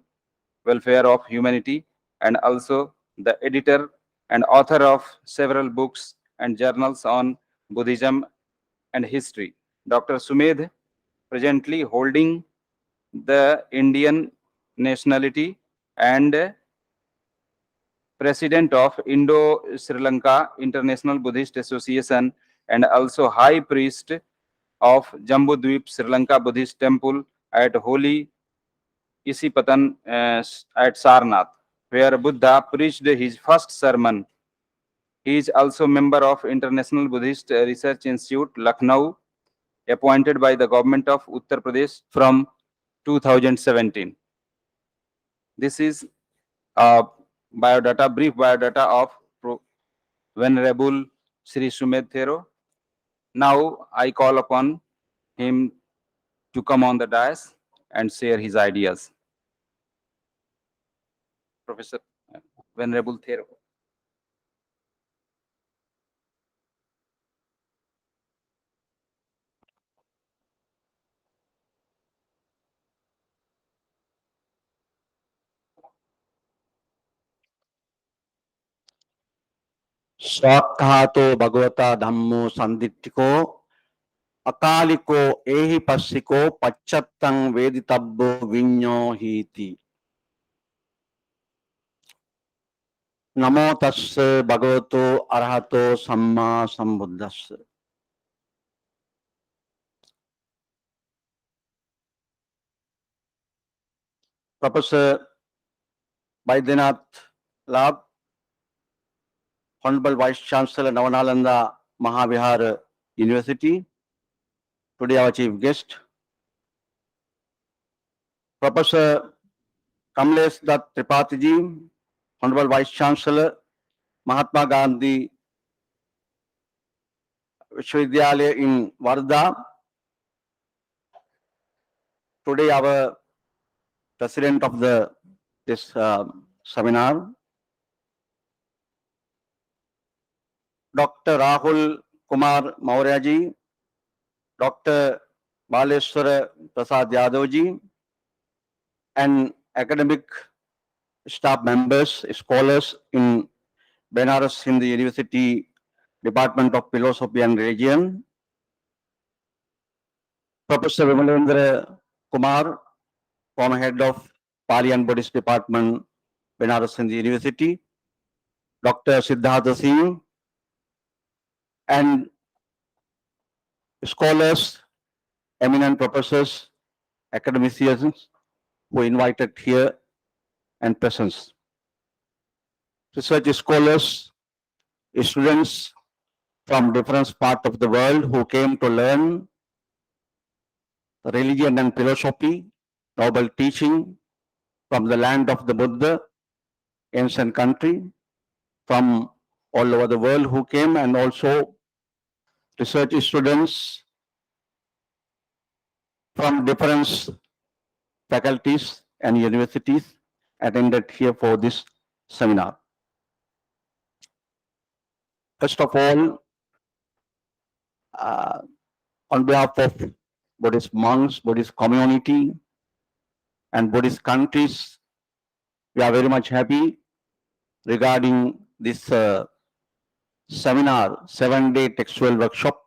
Speaker 1: welfare of humanity, and also the editor and author of several books and journals on Buddhism and history. Dr. Sumedh, presently holding the Indian nationality and President of Indo-Sri Lanka International Buddhist Association and also High Priest of Jambudweep Sri Lanka Buddhist Temple at Holy Isipatan at Sarnath, where Buddha preached his first sermon. He is also member of International Buddhist Research Institute, Lucknow, appointed by the government of Uttar Pradesh from 2017. This is a brief biodata of Venerable Sri Sumed Thero. Now I call upon him to come on the dais and share his ideas. Professor Venerable Thero.
Speaker 7: स्वाक्खातो भगवता धम्मो संदिट्टिको अकालिको एहि पस्सिको पच्चत्तं वेदितब्बो विඤ්ඤो हीति नमो तस्से भगवतो अरहतो सम्मा संबुद्धस्से Professor Vaidyanatha Lab, Honorable Vice Chancellor Navanalanda Mahavihara University, today our chief guest, Professor Kamlesh Dutt Tripathi ji, Honorable Vice Chancellor Mahatma Gandhi Vishwavidyalaya in Wardha, today our president of this seminar, Dr. Rahul Kumar Maurya ji, Dr. Baleshwar Prasad Yadav ji, and academic staff members, scholars in Banaras Hindu University Department of Philosophy and Religion, Professor Vimalendra Kumar, former head of Pali and Buddhist Department, Banaras Hindu University, Dr. Siddhartha Singh, and scholars, eminent professors, academicians who invited here and presence. Research scholars, students from different parts of the world who came to learn religion and philosophy, noble teaching from the land of the Buddha, ancient country, from all over the world who came, and also research students from different faculties and universities attended here for this seminar. First of all, on behalf of Buddhist monks, Buddhist community, and Buddhist countries, we are very much happy regarding this seminar, 7-day textual workshop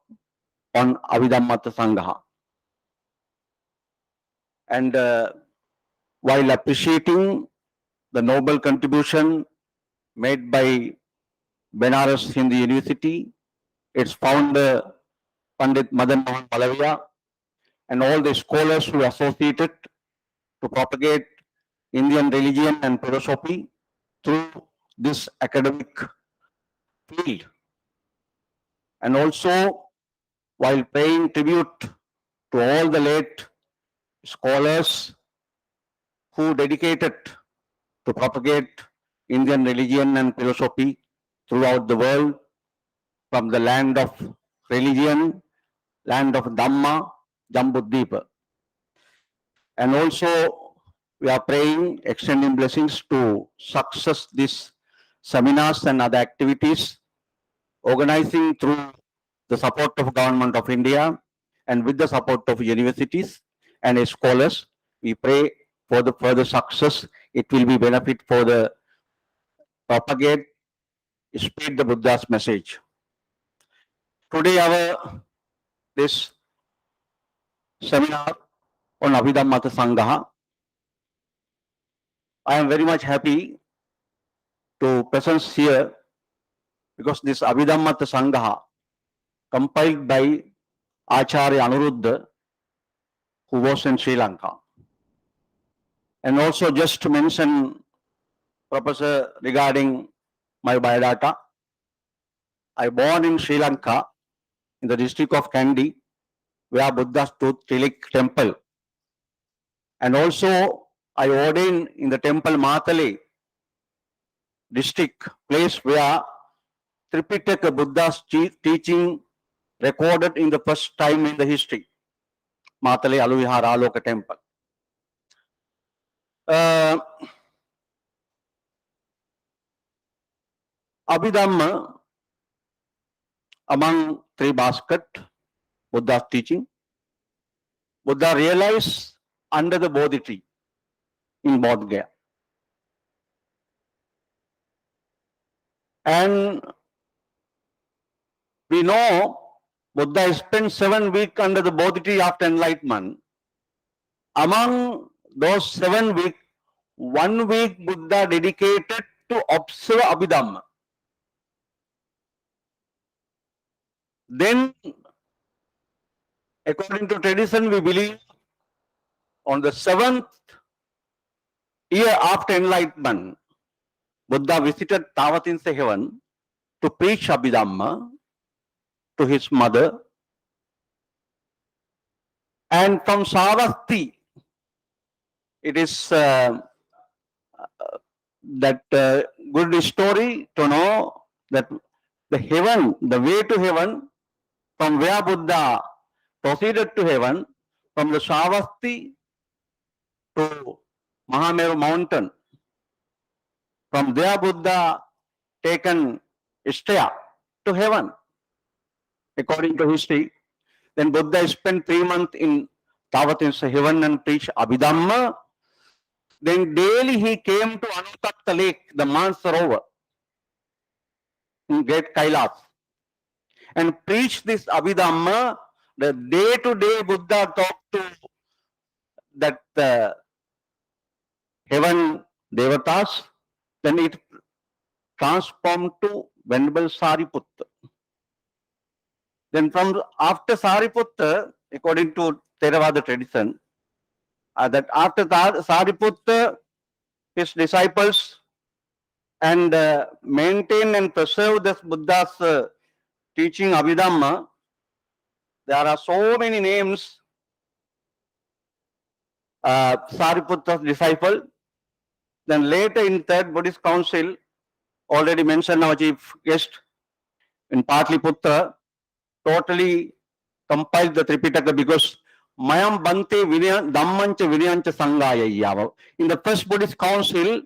Speaker 7: on Abhidhammatthasan gaha. And while appreciating the noble contribution made by Banaras Hindu University, its founder Pandit Madan Mohan Malaviya, and all the scholars who are associated to propagate Indian religion and philosophy through this academic field. And also, while paying tribute to all the late scholars who dedicated to propagate Indian religion and philosophy throughout the world, from the land of religion, land of Dhamma, Jambudvipa. And also, we are praying, extending blessings to success these seminars and other activities, organizing through the support of Government of India and with the support of universities and scholars. We pray for the further success. It will be benefit for the propagate, spread the Buddha's message. Today, this seminar on Abhidhammatthasan gaha, I am very much happy to presence here because this Abhidhammatthasan gaha, compiled by Acharya Anuruddha, who was in Sri Lanka. And also just to mention, Professor, regarding my biodata, I born in Sri Lanka in the district of Kandy, where Buddha's Tooth Tilik temple. And also I ordained in the temple Matale district, place where Tripitaka Buddha's teaching recorded in the first time in the history. Matale Aluvihara Aloka temple. Abhidhamma, among three baskets, Buddha's teaching, Buddha realized under the Bodhi tree in Bodh Gaya. And we know Buddha spent 7 weeks under the Bodhi tree after enlightenment. Among those 7 weeks, 1 week Buddha dedicated to observe Abhidhamma. Then, according to tradition, we believe on the 7th year after enlightenment, Buddha visited Tavatinsa heaven to preach Abhidhamma to his mother. And from Savasti, it is that good story to know that the heaven, the way to heaven, from where Buddha proceeded to heaven, from the Savasti to Mahameru mountain. From there Buddha taken Istaya to heaven, according to history. Then Buddha spent 3 months in Tavatinsa heaven and preached Abhidhamma. Then daily he came to Anutakta lake, the Mansarovar, in Great Kailas, and preached this Abhidhamma. The day to day Buddha talked to that heaven devatas, then it transformed to Venerable Sariputta. Then from after Sariputta, according to Theravada tradition, that after Sariputta, his disciples and maintain and preserve this Buddha's teaching Abhidhamma. There are so many names. Sariputta's disciple. Then later in Third Buddhist Council, already mentioned our chief guest in Patliputra, totally compiled the Tripitaka because Mayam Bante Dhammancha Vinyancha Sangaya Yadav. In the first Buddhist Council,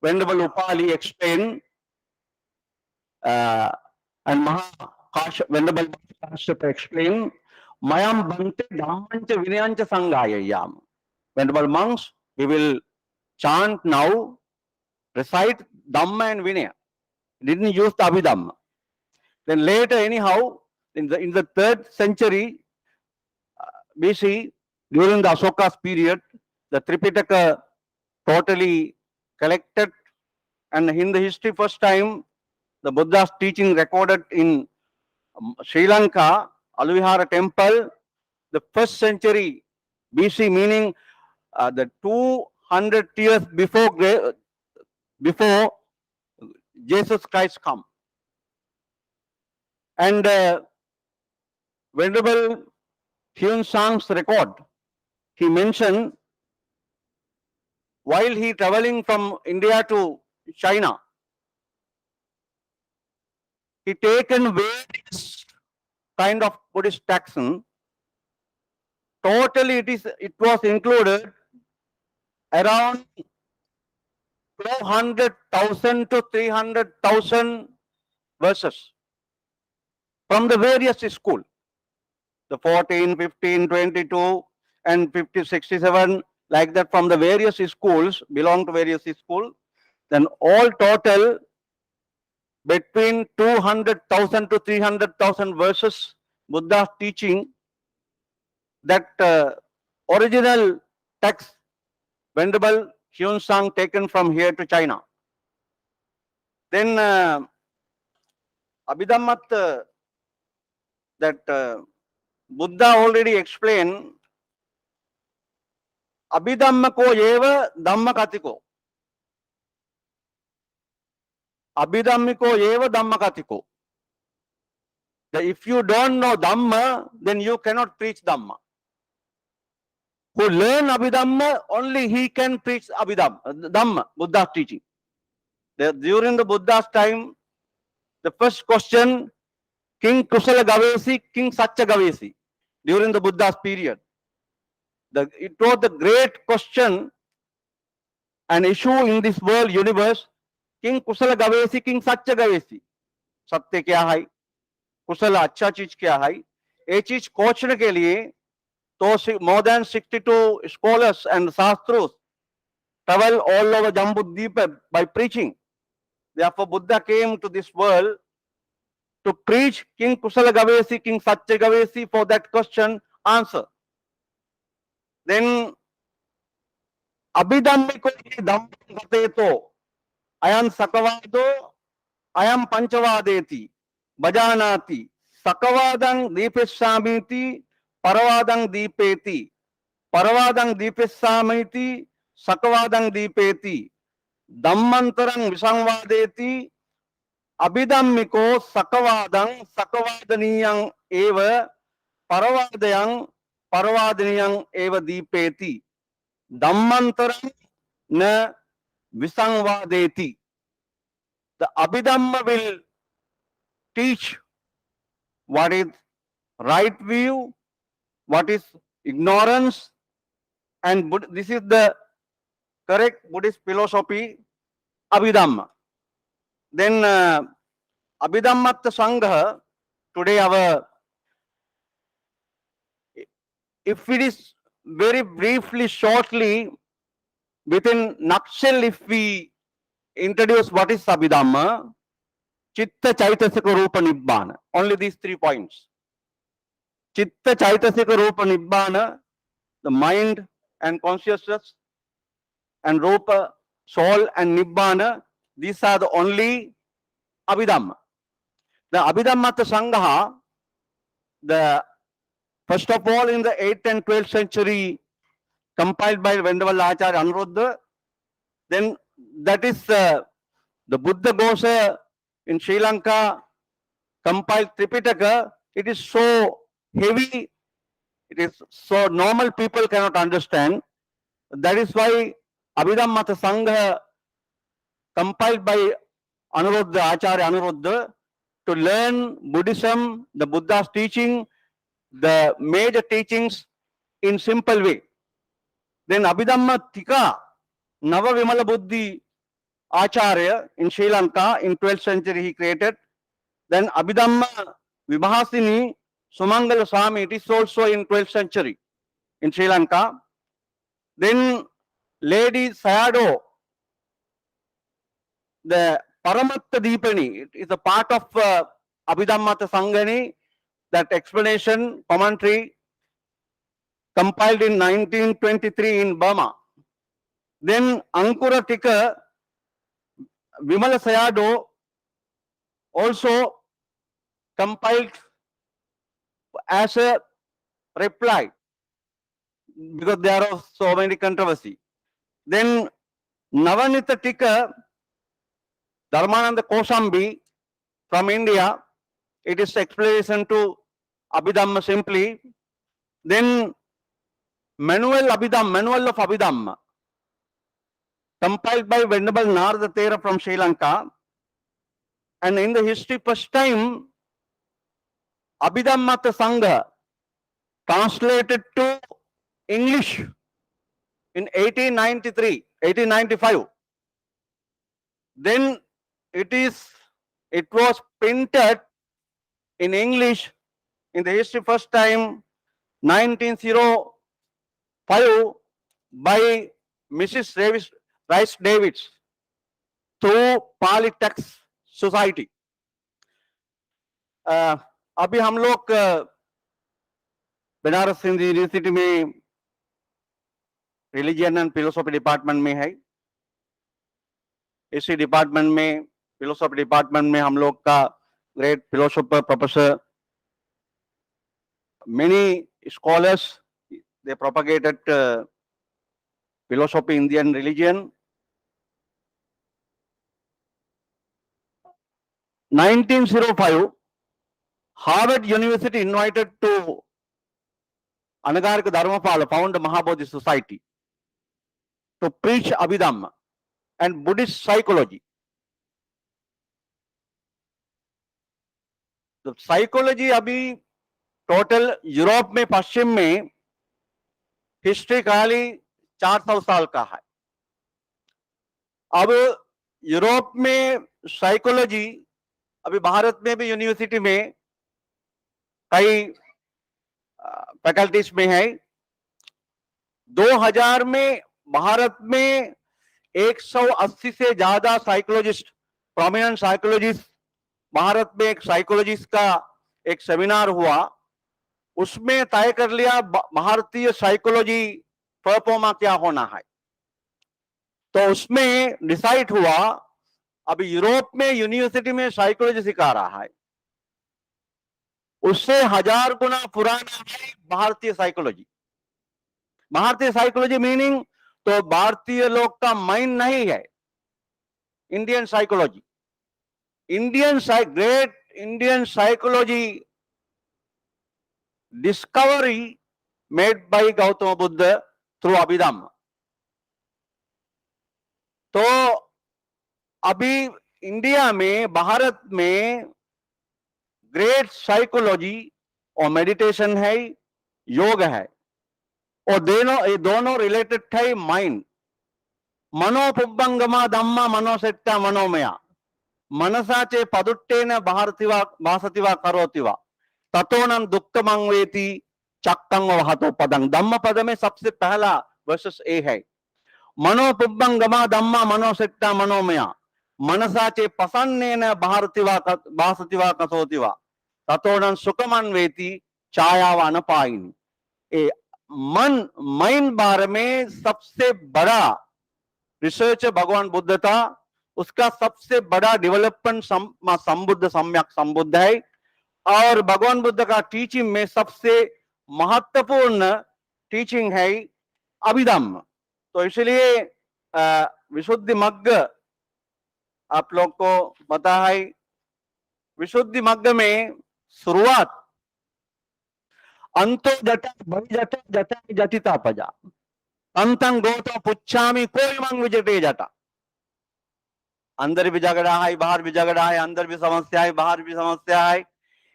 Speaker 7: Venerable Upali explained and Venerable Kashyapa explained Mayam Bante Dhammancha Vinyancha Sangaya Yam. Venerable monks, we will chant now, recite Dhamma and Vinaya. Didn't use the Abhidhamma. Then later, anyhow, in the 3rd century BC, during the Asoka's period, the Tripitaka totally collected, and in the history first time, the Buddha's teaching recorded in Sri Lanka, Aluvihara temple, the 1st century BC, meaning the 200 years before Jesus Christ come. And Venerable Hyun Sang's record, he mentioned while he traveling from India to China, he taken various kind of Buddhist taxon. Totally it was included around 200,000 to 300,000 verses from the various schools. The 14, 15, 22 and 50, 67, like that from the various schools, belong to various schools. Then all total between 200,000 to 300,000 verses Buddha's teaching, that original text, Venerable Hyun Sang taken from here to China. Then Abhidhammat, that Buddha already explained, Abhidhammako eva dhammakatiko. Abhidhammiko eva dhammakatiko. That if you don't know Dhamma, then you cannot preach Dhamma. Who learn Abhidhamma, only he can preach Abhidhamma, Dhamma, Buddha's teaching. During the Buddha's time, The first question, King Kusala Gavesi, King Satya Gavesi, during the Buddha's period. It was the great question and issue in this world universe. King Kusala Gavesi, King Satya Gavesi. सत्य क्या है, कुशल अच्छा चीज क्या है, ये चीज खोजने के लिए तो more than 62 scholars and sastras travel all over Jambudvipa by preaching. Therefore, Buddha came to this world to preach King Kusala Gavesi, King Satya Gavesi for that question answer. Then Abhidhammiko dhammam to ayam sakavado ayam panchavadeti bhajanati sakavadang deepessamiti paravadang deepeti paravadang deepessamiti sakavadang deepeti dhammantarang visangvadeti abhidhammiko sakavadang sakavadaniyang eva paravadayang paravadaniyang eva deepeti dhammantarang na visangvadeti. The Abhidhamma will teach what is right view, what is ignorance, and this is the correct Buddhist philosophy, Abhidhamma. Then Abhidhammatthasan gaha, today if it is very briefly, shortly, within nutshell, if we introduce what is Abhidhamma, Chitta Chaitasika Rupa Nibbana. Only these 3 points. Chitta Chaitasika Rupa Nibbana, the mind and consciousness, and Rupa, soul and Nibbana, these are the only Abhidhamma. The Abhidhammatthasan gaha, the first of all in the 8th and 12th century, compiled by Venerable Acharya Anuruddha. Then that is the Buddha Ghosa in Sri Lanka, compiled Tripitaka. It is so heavy, it is so normal people cannot understand. That is why Abhidhammatthasan gaha, compiled by Anuruddha, Acharya Anuruddha, to learn Buddhism, the Buddha's teaching, the major teachings in simple way. Then Abhidhamma Tika, Nava Vimala Buddhi Acharya in Sri Lanka in 12th century he created. Then Abhidhamma Vibhasini Sumangala Swami, it is also in 12th century in Sri Lanka. Then Lady Sayadaw, the Paramatta Deepani, it is a part of Abhidhammatthasan gaha, that explanation, commentary, compiled in 1923 in Burma. Then Ankura Tika, Vimala Sayadaw, also compiled as a reply, because there are so many controversy. Then Navanita Tika, Dharmananda Kosambi from India, it is explanation to Abhidhamma simply. Then Manual of Abhidhamma, compiled by Venerable Narada Thera from Sri Lanka. And in the history, first time, Abhidhammatthasan gaha translated to English in 1895. Then it was printed in English in the history first time 1905 by Mrs. Rice Davids through Pali Text Society. अभी हम लोग Banaras Hindu university में religion and philosophy department में है. इसी department में philosophy department में हम लोग का great philosopher professor, many scholars, they propagated philosophy, Indian religion. 1905, Harvard University invited to Anagarika Dharmapala, found the Mahabodhi Society, to preach Abhidhamma and Buddhist psychology. तो psychology अभी टोटल यूरोप में, पश्चिम में history खाली 400 साल का है। अब यूरोप में साइकोलॉजी, अभी भारत में भी यूनिवर्सिटी में कई फैकल्टीज में है। 2000 में भारत में 180 से ज्यादा साइकोलॉजिस्ट, प्रोमिनेंट साइकोलॉजिस्ट, भारत में एक साइकोलॉजिस्ट का एक सेमिनार हुआ, उसमें तय कर लिया भारतीय साइकोलॉजी परफॉर्मा क्या होना है। तो उसमें डिसाइड हुआ अभी यूरोप में यूनिवर्सिटी में साइकोलॉजी सिखा रहा है, उससे 1000 गुना पुराना है भारतीय साइकोलॉजी। भारतीय साइकोलॉजी मीनिंग तो भारतीय लोग का माइंड नहीं है, Indian psychology, great Indian psychology discovery made by Gautam Buddha through Abhidhamma. तो अभी इंडिया में, भारत में ग्रेट साइकोलॉजी और मेडिटेशन है, योग है, और ये दोनों रिलेटेड है माइंड। मनोपुब्बंगमा धम्मा मनोसेट्टा मनोमया मनसा चे पदुट्टेन भासतिवा करोतिवा ततोनं दुःखमंगवेति चक्कं वहतो पदं। धम्म पद में सबसे पहला वर्सेस ए है, मनोपुब्बंगमा धम्मा मनोसेट्टा मनोमया मनसा चे प्रसन्नेन भासतिवा कसोतिवा ततोनं सुखमन्वेति छायावान पायिनी। माइंड बारे में सबसे बड़ा रिसर्च भगवान बुद्ध था, उसका सबसे बड़ा डेवलपमेंट संबुद्ध, सम्यक संबुद्ध है। और भगवान बुद्ध का टीचिंग में सबसे महत्वपूर्ण टीचिंग है अभिधम्म। तो इसलिए विशुद्धि मग्ग आप लोग को पता है, विशुद्धि मग्ग में शुरुआत अंतो जटा बड़ी जटा जटा जटिता पजा अंतं गोतो पुच्छामी कोई मंग विजटे जटा। अंदर भी झगड़ा है, बाहर भी झगड़ा है, अंदर भी समस्या है, बाहर भी समस्या है।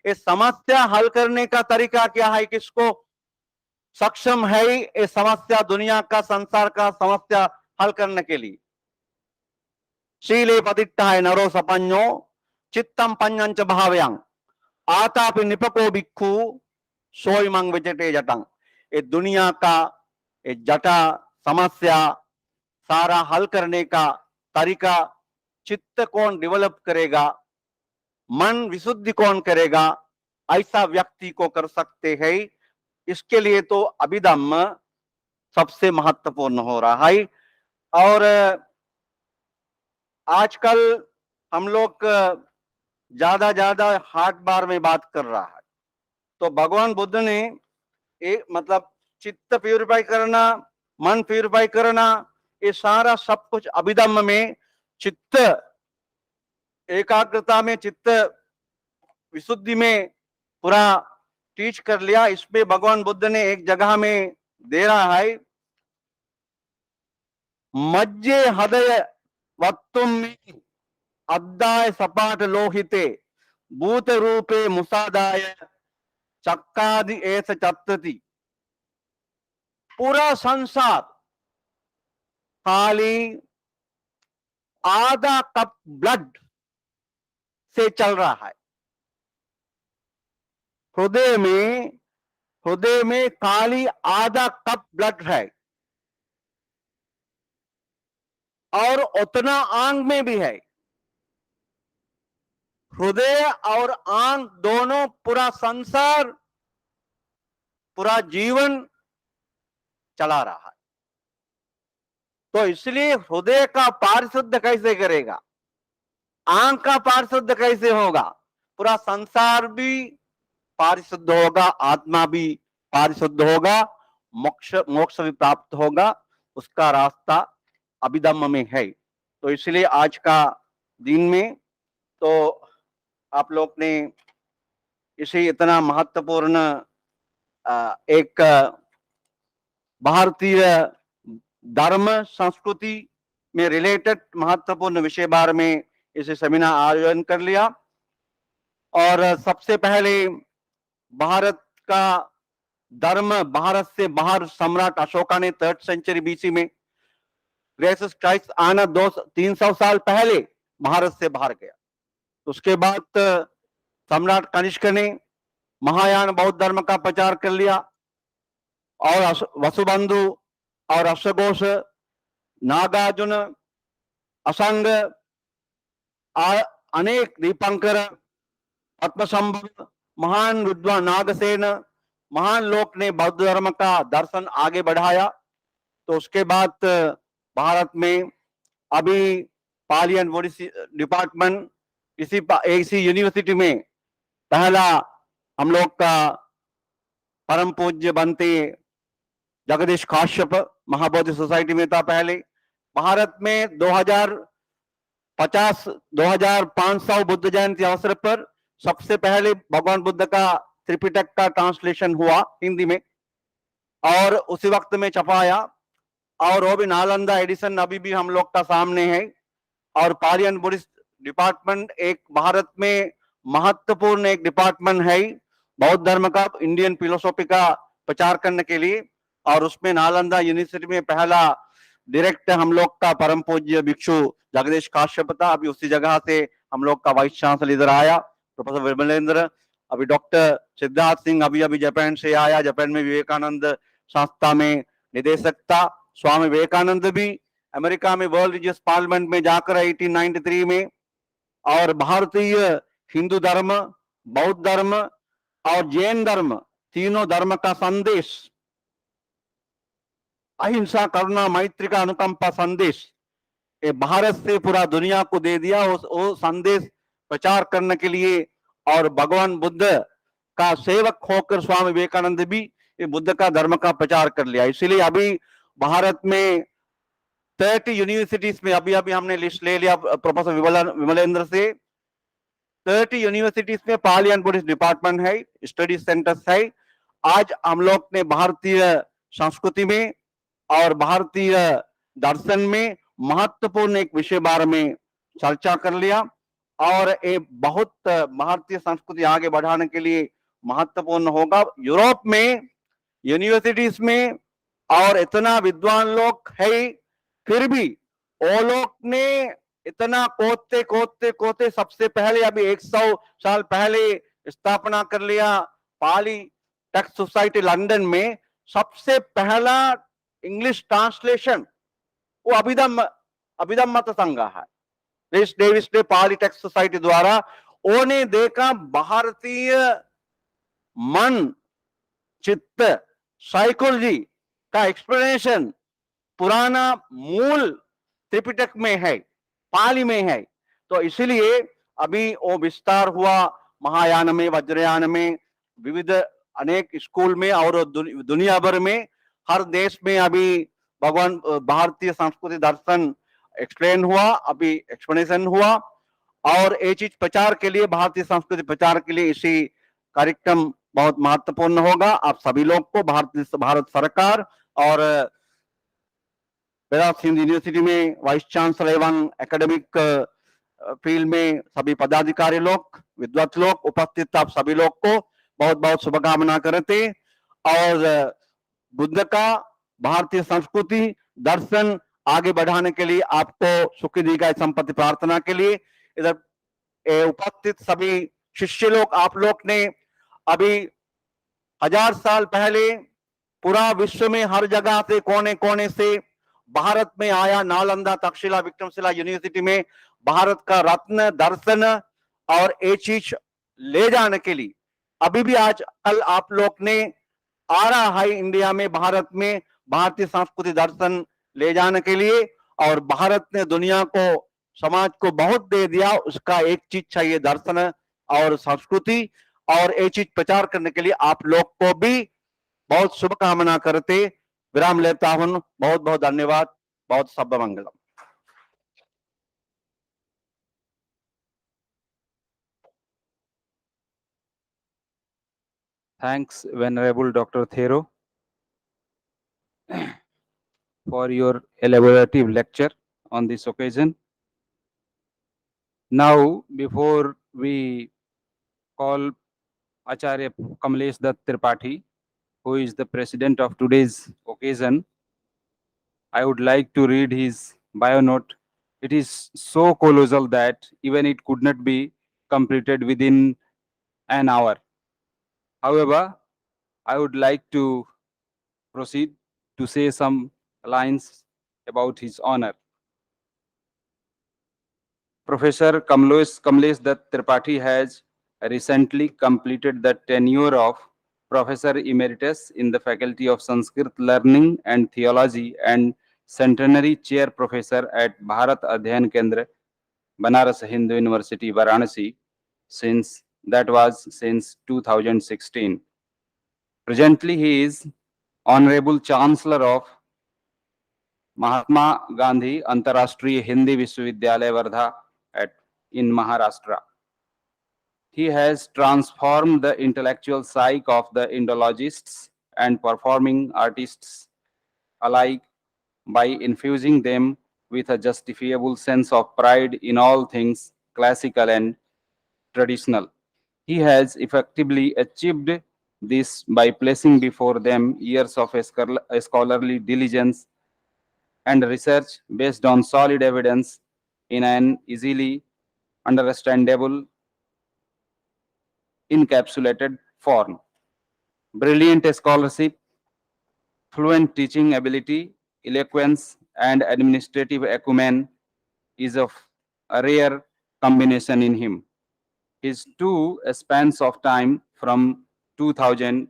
Speaker 7: इस समस्या हल करने का तरीका क्या है, किसको सक्षम है ये समस्या, दुनिया का, संसार का समस्या हल करने के लिए? शीले पतिट्टा है नरो सपन्यो चित्तम पंच भाव्यं आतापि निपको भिक्खु सोइमंग विजटे जटंग। ये दुनिया का ये जटा समस्या सारा हल करने का तरीका चित्त कौन डेवलप करेगा, मन विशुद्धि कौन करेगा, ऐसा व्यक्ति को कर सकते हैं। इसके लिए तो अभिधम्म सबसे महत्वपूर्ण हो रहा है। और आजकल हम लोग ज्यादा हार्ट बार में बात कर रहा है, तो भगवान बुद्ध ने एक मतलब चित्त प्यूरिफाई करना, मन प्यूरिफाई करना, ये सारा सब कुछ अभिधम्म में चित्त एकाग्रता में, चित्त विशुद्धि में पूरा टीच कर लिया। इसमें भगवान बुद्ध ने एक जगह में दे रहा है, मज्जे हृदय वक्तुम में अद्दाय सपाट लोहिते भूत रूपे मुसादाय चक्कादि एस चत्तति। पूरा संसार खाली आधा कप ब्लड से चल रहा है। हृदय में खाली आधा कप ब्लड है, और उतना आंग में भी है। हृदय और आंग दोनों पूरा संसार, पूरा जीवन चला रहा है। तो इसलिए हृदय का पारिशुद्ध कैसे करेगा, आंग का पारिशुद्ध कैसे होगा, पूरा संसार भी पारिशुद्ध होगा, आत्मा भी पारिशुद्ध होगा, मोक्ष भी प्राप्त होगा। उसका रास्ता अभिधम्म में है। तो इसलिए आज का दिन में तो आप लोग ने इसे इतना महत्वपूर्ण एक भारतीय धर्म संस्कृति में रिलेटेड महत्वपूर्ण विषय बारे में इसे सेमिनार आयोजन कर लिया। और सबसे पहले भारत का धर्म भारत से बाहर सम्राट अशोका ने 3rd सेंचुरी बीसी में ग्रेसिस क्राइस्ट आना 300 साल पहले भारत से बाहर गया। उसके बाद सम्राट कनिष्क ने महायान बौद्ध धर्म का प्रचार कर लिया और वसुबंधु और अश्वघोष, नागार्जुन, असंग, अनेक दीपंकर, पद्मसंभव, महान विद्वान नागसेन, महान लोग ने बौद्ध धर्म का दर्शन आगे बढ़ाया। तो उसके बाद भारत में अभी पाली एंड बुद्धिस्ट डिपार्टमेंट इसी यूनिवर्सिटी में पहला हम लोग का परम पूज्य बनते जगदीश काश्यप महाबोधि सोसाइटी में था पहले। भारत में 2500 बुद्ध जयंती अवसर पर सबसे पहले भगवान बुद्ध का त्रिपिटक का ट्रांसलेशन हुआ हिंदी में और उसी वक्त में छपाया और वो भी नालंदा एडिशन अभी भी हम लोग का सामने है। और पाली एंड बुद्धिस्ट डिपार्टमेंट एक भारत में महत्वपूर्ण एक डिपार्टमेंट है बौद्ध धर्म का, इंडियन फिलोसॉफी का प्रचार करने के लिए। और उसमें नालंदा यूनिवर्सिटी में पहला डायरेक्ट हम लोग का परम पूज्य भिक्षु जगदीश काश्यप था। अभी उसी जगह से हम लोग का वाइस चांसलर इधर आया प्रोफेसर विमलेंद्र। अभी डॉक्टर सिद्धार्थ सिंह अभी जापान से आया। जापान में विवेकानंद संस्था में निदेशक था। स्वामी विवेकानंद भी अमेरिका में वर्ल्ड रिलीजियस पार्लियामेंट में जाकर 1893 में और भारतीय हिंदू धर्म, बौद्ध धर्म और जैन धर्म तीनों धर्म का संदेश, अहिंसा, करुणा, मैत्री का अनुकंपा संदेश ये भारत से पूरा दुनिया को दे दिया। वो संदेश प्रचार करने के लिए और भगवान बुद्ध का सेवक होकर स्वामी विवेकानंद भी ये बुद्ध का धर्म का प्रचार कर लिया। इसीलिए अभी भारत में 30 यूनिवर्सिटीज में अभी हमने लिस्ट ले लिया प्रोफेसर विमलेंद्र से। 30 यूनिवर्सिटीज में पाली एंड बुद्धिस्ट डिपार्टमेंट है, स्टडी सेंटर्स है। आज हम लोग ने भारतीय संस्कृति में और भारतीय दर्शन में महत्वपूर्ण एक विषय बारे में चर्चा कर लिया और ये बहुत भारतीय संस्कृति आगे बढ़ाने के लिए महत्वपूर्ण होगा। यूरोप में यूनिवर्सिटीज में और इतना विद्वान लोग है, फिर भी वो लोग ने इतना कोते कोते कोते सबसे पहले अभी 100 साल पहले स्थापना कर लिया पाली टेक्स्ट सोसाइटी लंदन में। सबसे पहला इंग्लिश ट्रांसलेशन वो अभिधम्मत्थासन गाहा है, डेविस डे पाली टेक्स्ट सोसाइटी द्वारा। उन्हें देखा भारतीय मन, चित्त, साइकोलॉजी का एक्सप्लेनेशन पुराना मूल त्रिपिटक में है, पाली में है। तो इसलिए अभी वो विस्तार हुआ महायान में, वज्रयान में, विविध अनेक स्कूल में और दुनिया भर में हर देश में अभी भगवान भारतीय संस्कृति दर्शन एक्सप्लेन हुआ, अभी एक्सप्लेनेशन हुआ। और ये चीज प्रचार के लिए, भारतीय संस्कृति प्रचार के लिए इसी कार्यक्रम बहुत महत्वपूर्ण होगा। आप सभी लोग को भारत सरकार और बनारस हिंदू यूनिवर्सिटी में वाइस चांसलर एवं एकेडमिक फील्ड में सभी पदाधिकारी लोग, विद्वत लोग उपस्थित, आप सभी लोग को बहुत बहुत शुभकामना करते और बुद्ध का भारतीय संस्कृति दर्शन आगे बढ़ाने के लिए आपको सुखी दीर्घायु संपत्ति प्रार्थना के लिए इधर उपस्थित सभी शिष्य लोग, आप लोग ने अभी 1000 साल पहले पूरा विश्व में हर जगह से कोने कोने से भारत में आया, नालंदा, तक्षशिला, विक्रमशिला यूनिवर्सिटी में भारत का रत्न दर्शन और ये चीज ले जाने के लिए अभी भी आज कल आप लोग ने आ रहा है इंडिया में, भारत में भारतीय संस्कृति दर्शन ले जाने के लिए। और भारत ने दुनिया को, समाज को बहुत दे दिया, उसका एक चीज चाहिए दर्शन और संस्कृति, और ये चीज प्रचार करने के लिए आप लोग को भी बहुत शुभकामना करते विराम लेता हूं। बहुत बहुत धन्यवाद। बहुत सब मंगलम।
Speaker 1: Thanks, Venerable Dr. Thero, for your elaborative lecture on this occasion. Now, before we call Acharya Kamlesh Dutt Tripathi, who is the president of today's occasion. I would like to read his bio note. It is so colossal that even it could not be completed within an hour. However, I would like to proceed to say some lines about his honor. Professor Kamlesh Dutt Tripathi has recently completed the tenure of Professor Emeritus in the Faculty of Sanskrit Learning and Theology and Centenary Chair Professor at Bharat Adhyayan Kendra, Banaras Hindu University, Varanasi, since 2016. Presently, he is Honorable Chancellor of Mahatma Gandhi Antarashtriya Hindi Vishwavidyalaya Wardha in Maharashtra. He has transformed the intellectual psyche of the Indologists and performing artists alike by infusing them with a justifiable sense of pride in all things classical and traditional. He has effectively achieved this by placing before them years of scholarly diligence and research based on solid evidence in an easily understandable, encapsulated form. Brilliant scholarship, fluent teaching ability, eloquence, and administrative acumen is of a rare combination in him. His two spans of time from 2000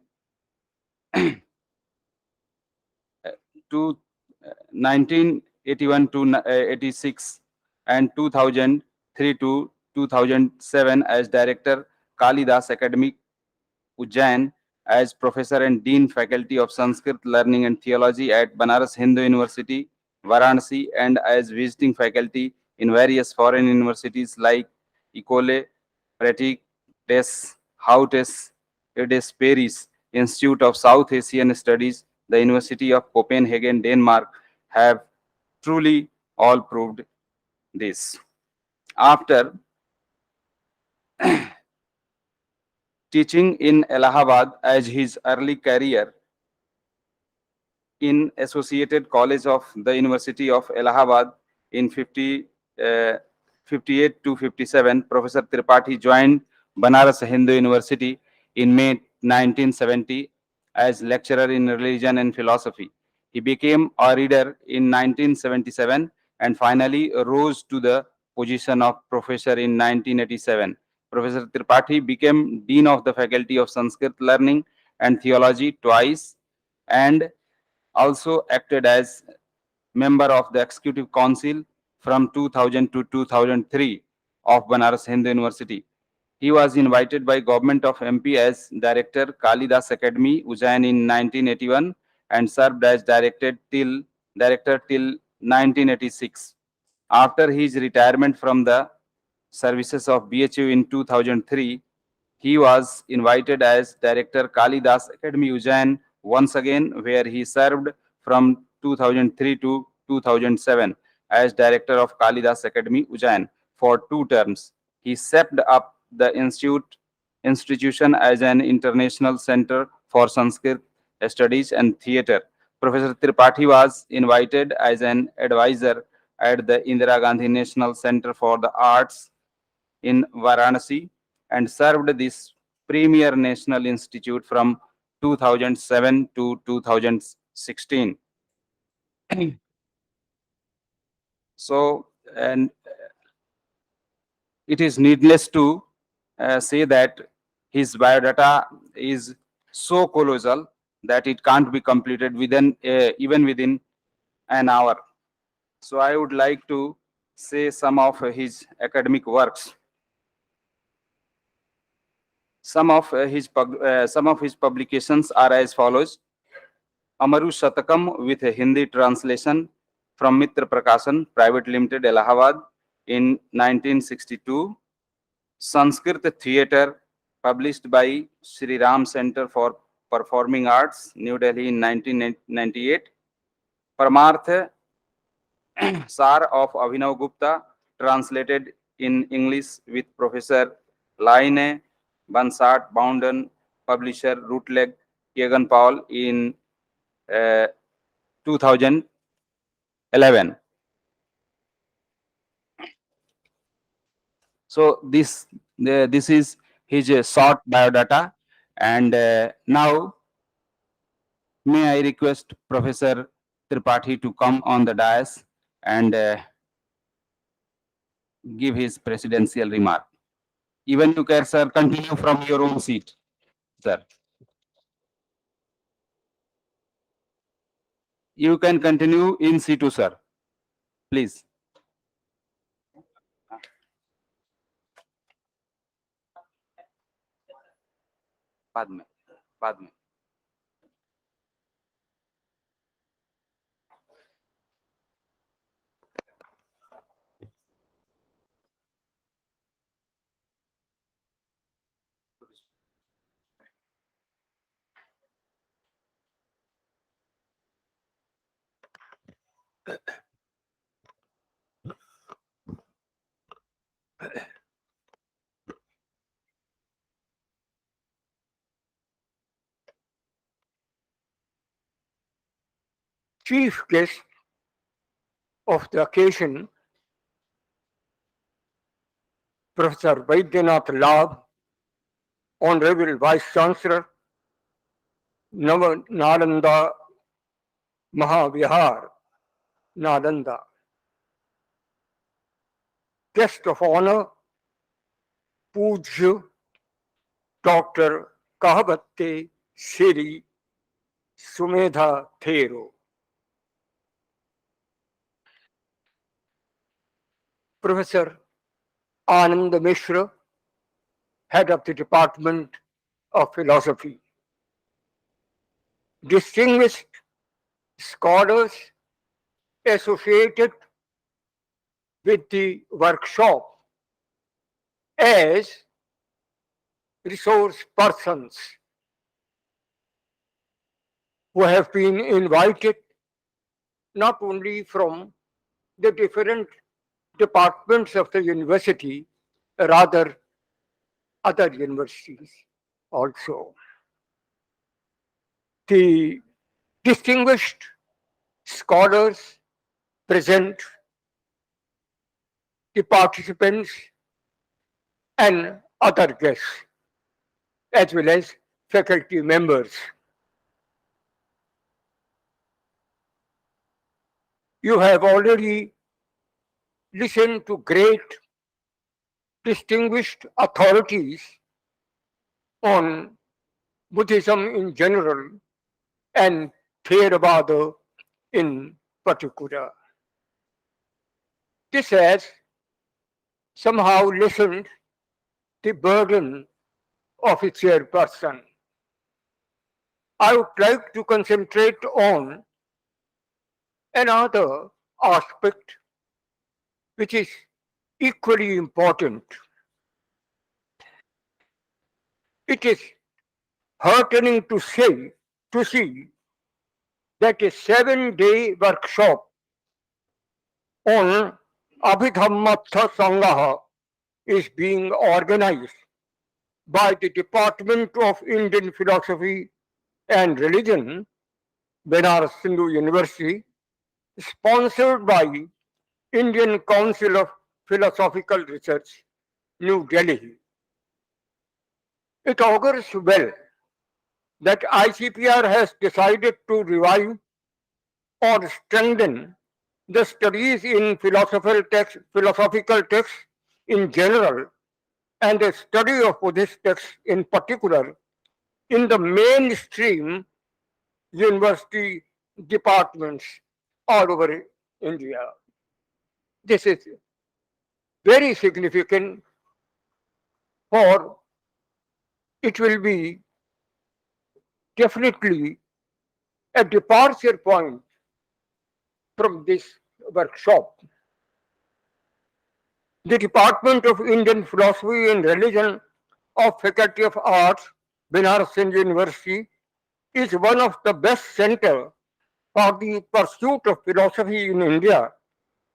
Speaker 1: to 1981 to 86 and 2003 to 2007 as director Kalidas Academy Ujjain, as professor and dean faculty of Sanskrit Learning and Theology at Banaras Hindu University, Varanasi, and as visiting faculty in various foreign universities like Ecole Pratique des Hautes des Paris, Institute of South Asian Studies, the University of Copenhagen, Denmark, have truly all proved this. After teaching in Allahabad as his early career, in Associated College of the University of Allahabad in 58 to 57, Professor Tripathi joined Banaras Hindu University in May 1970 as lecturer in religion and philosophy. He became a reader in 1977 and finally rose to the position of professor in 1987. Professor Tripathi became Dean of the Faculty of Sanskrit Learning and Theology twice and also acted as member of the Executive Council from 2000 to 2003 of Banaras Hindu University. He was invited by Government of MP as Director Kalidas Academy, Ujjain in 1981 and served as director till 1986. After his retirement from the services of BHU in 2003, he was invited as Director Kalidas Academy Ujjain once again, where he served from 2003 to 2007 as Director of Kalidas Academy Ujjain for 2 terms. He set up the institution as an international center for Sanskrit studies and theatre. Professor Tripathi was invited as an advisor at the Indira Gandhi National Center for the Arts in Varanasi and served this premier national institute from 2007 to 2016. So, and it is needless to say that his biodata is so colossal that it can't be completed within even within an hour. So I would like to say some of his academic works. Some of his publications are as follows: Amaru Shatakam with a Hindi translation from Mitra Prakashan Private Limited, Allahabad in 1962. Sanskrit Theatre published by Sri Ram Center for Performing Arts, New Delhi in 1998. Paramarth Sar of Abhinav Gupta translated in English with Professor Laine Bansart, Bounden, publisher, Rootleg, Egan Paul in 2011. So this is his short biodata, and now may I request Professor Tripathi to come on the dais and give his presidential remark. Even you can, sir, continue from your own seat, sir. You can continue in situ, sir. Please. बाद में, बाद में.
Speaker 8: Chief guest of the occasion, Professor Vaidyanath Lal, Honorable Vice Chancellor, Nalanda Mahavihar, Nalanda. Guest of honor, Pujya Dr. Kahavatte Siri Sumedha Thero. Professor Anand Mishra, Head of the Department of Philosophy. Distinguished scholars associated with the workshop as resource persons who have been invited not only from the different departments of the university, rather other universities also. The distinguished scholars present, the participants and other guests, as well as faculty members. You have already listened to great distinguished authorities on Buddhism in general and Theravada in particular. This has somehow lessened the burden of its chairperson. I would like to concentrate on another aspect which is equally important. It is heartening to see that a 7-day workshop on Abhidhammatthasan gaha is being organized by the Department of Indian Philosophy and Religion, Banaras Hindu University, sponsored by Indian Council of Philosophical Research, New Delhi. It augurs well that ICPR has decided to revive or strengthen the studies in philosophical texts in general and the study of Buddhist texts in particular in the mainstream university departments all over India. This is very significant, for it will be definitely a departure point from this workshop. The Department of Indian Philosophy and Religion of Faculty of Arts, Banaras University, is one of the best centers for the pursuit of philosophy in India,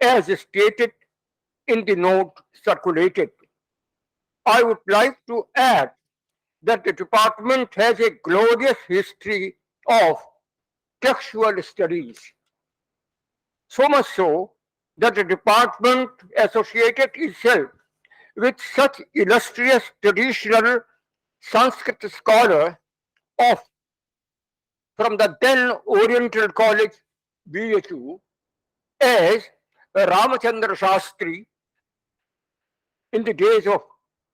Speaker 8: as stated in the note circulated. I would like to add that the department has a glorious history of textual studies. So much so that the department associated itself with such illustrious traditional Sanskrit scholars of from the then Oriental College, BHU, as Ramachandra Shastri in the days of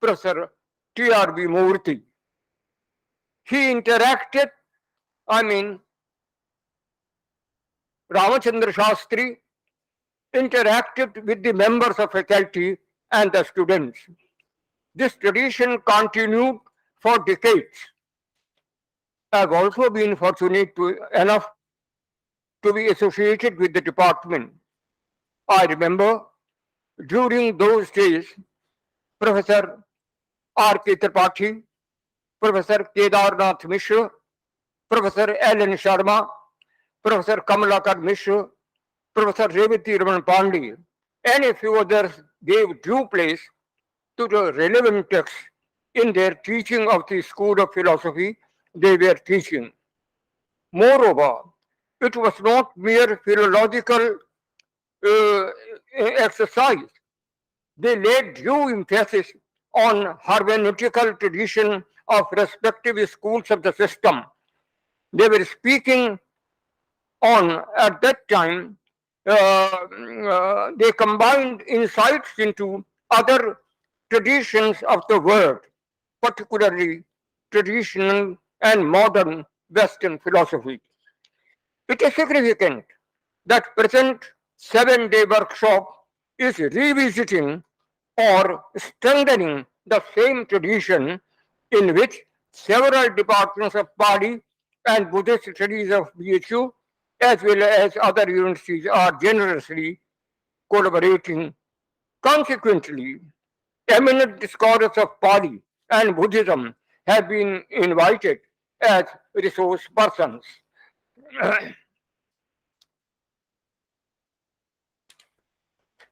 Speaker 8: Professor T.R.B. Murthy. He interacted, Ramachandra Shastri interacted with the members of faculty and the students. This tradition continued for decades. I have also been fortunate enough to be associated with the department. I remember during those days, Professor R.K. Tripathi, Professor Kedarnath Mishra, Professor L.N. Sharma, Professor Kamalakar Mishra, Professor Revati Raman Pandey, and a few others gave due place to the relevant texts in their teaching of the school of philosophy they were teaching. Moreover, it was not mere philological exercise. They laid due emphasis on hermeneutical tradition of respective schools of the system. They were speaking on, at that time, they combined insights into other traditions of the world, particularly traditional and modern Western philosophy. It is significant that present 7-day workshop is revisiting or strengthening the same tradition in which several departments of Pali and Buddhist studies of BHU as well as other universities are generously collaborating. Consequently, eminent scholars of Pali and Buddhism have been invited as resource persons.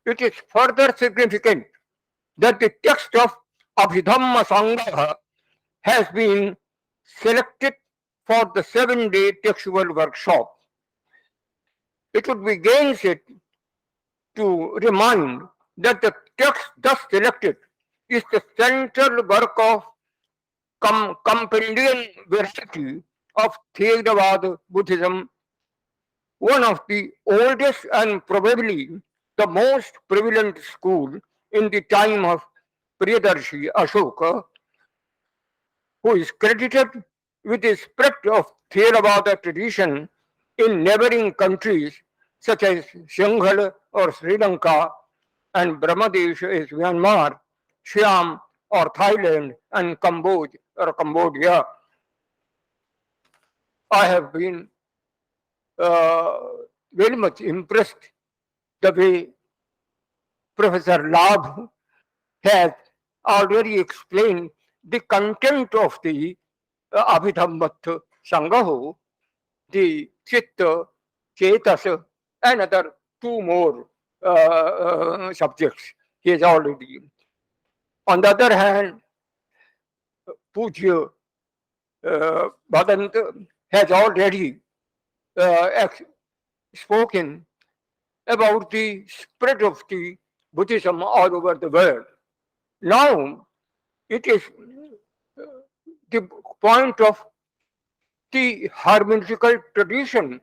Speaker 8: It is further significant that the text of Abhidhammatthasan gaha has been selected for the 7-day textual workshop. It would be gainsaid to remind that the text thus selected is the central work of compendium variety of Theravada Buddhism, one of the oldest and probably the most prevalent school in the time of Priyadarshi Ashoka, who is credited with the spread of Theravada tradition in neighboring countries such as Sinhala or Sri Lanka, and Brahmadesh is Myanmar, Siam or Thailand, and Cambodia or Cambodia. I have been very much impressed the way Professor Labh has already explained the content of the Abhidhammatthasan gaha, the Chitta, Chetas, and other 2 more subjects he has already. On the other hand, Pujya Bhadant has already spoken about the spread of the Buddhism all over the world. Now, it is the point of the hermeneutical tradition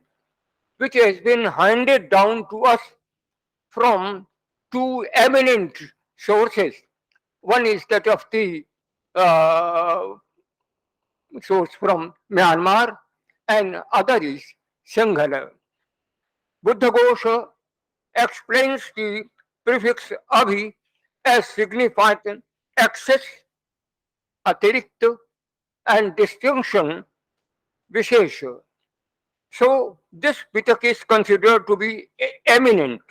Speaker 8: which has been handed down to us from 2 eminent sources. One is that of the source from Myanmar, and other is Sinhala. Buddhaghosa explains the prefix abhi as signifying excess, atirikta, and distinction, vishesha. So this Pitak is considered to be eminent.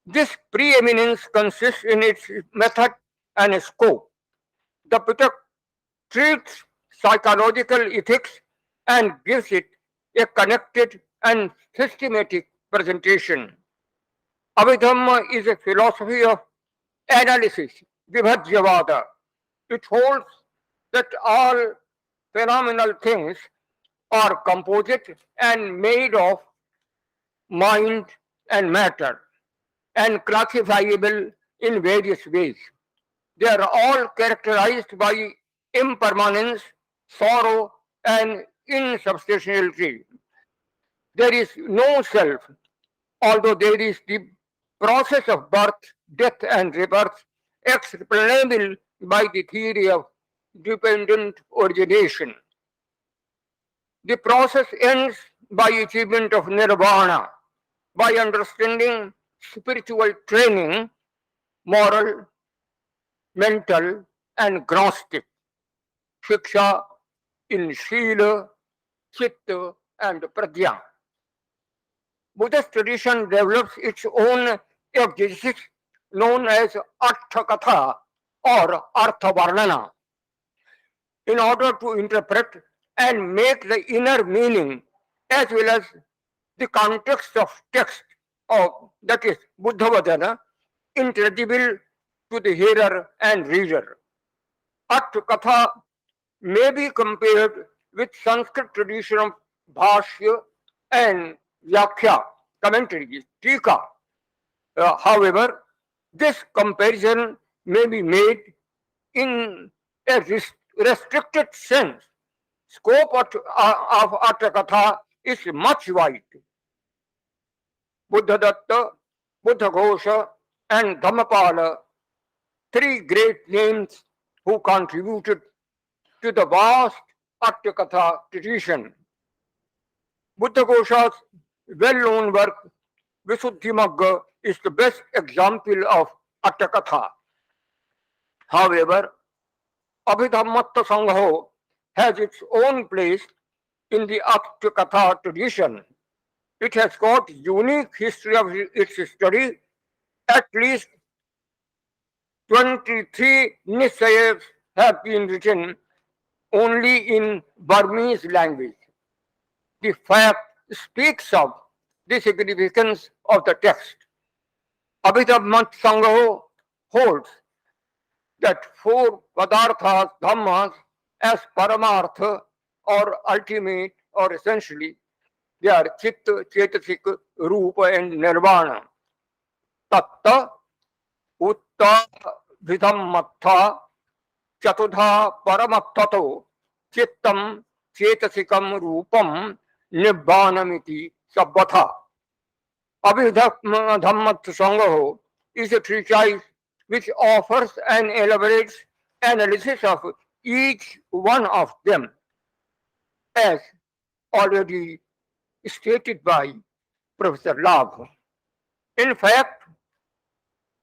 Speaker 8: This preeminence consists in its method and scope. The Pitak treats psychological ethics and gives it a connected and systematic presentation. Abhidhamma is a philosophy of analysis, vibhajyavada. It holds that all phenomenal things are composite and made of mind and matter and classifiable in various ways. They are all characterized by impermanence, sorrow, and insubstantiality. There is no self, although there is the process of birth, death, and rebirth, explainable by the theory of dependent origination. The process ends by achievement of nirvana, by understanding spiritual training, moral, mental, and gnostic, shiksha in shila, chitta, and prajna. Buddhist tradition develops its own exegesis known as Arthakatha or Arthavarnana in order to interpret and make the inner meaning as well as the context of text of that is Buddha Vajana intelligible to the hearer and reader. Arthakatha may be compared with Sanskrit tradition of Bhashya and Vyakhya, commentary, Tika. However, this comparison may be made in a restricted sense. Scope of Arthakatha is much wide. Buddhadatta, Buddhaghosha, and Dhammapala, three great names who contributed to the vast Arthakatha tradition. Buddhaghosha's well-known work, Visuddhimagga, is the best example of Arthakatha. However, Abhidhammatthasan gaha has its own place in the Arthakatha tradition. It has got unique history of its study. At least 23 Nisayas have been written only in Burmese language. The fact speaks of the significance of the text. Abhidhammatthasan gaha holds that four padarthas, dhammas, as paramartha or ultimate or essentially, they are chitta, chetasik, rupa, and nirvana. Tatta, utta, vidhammatha, chatudha, paramathato, chittam, chetasikam, rupam, nibbánamiti, sabbhatha. Abhidhammatthasan gaha is a treatise which offers an elaborate analysis of each one of them, as already stated by Professor Love. In fact,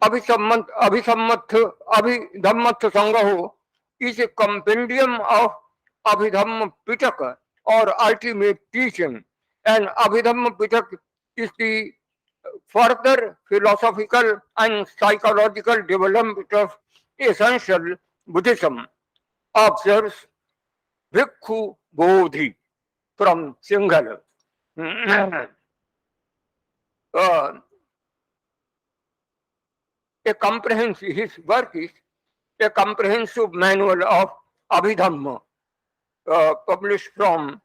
Speaker 8: Abhidhammatthasan gaha is a compendium of Abhidhamma Pitaka or ultimate teaching, and Abhidhamma Pitaka is the further philosophical and psychological development of essential Buddhism, observes Bhikkhu Bodhi from Sinhala. His work is a comprehensive manual of Abhidhamma, published from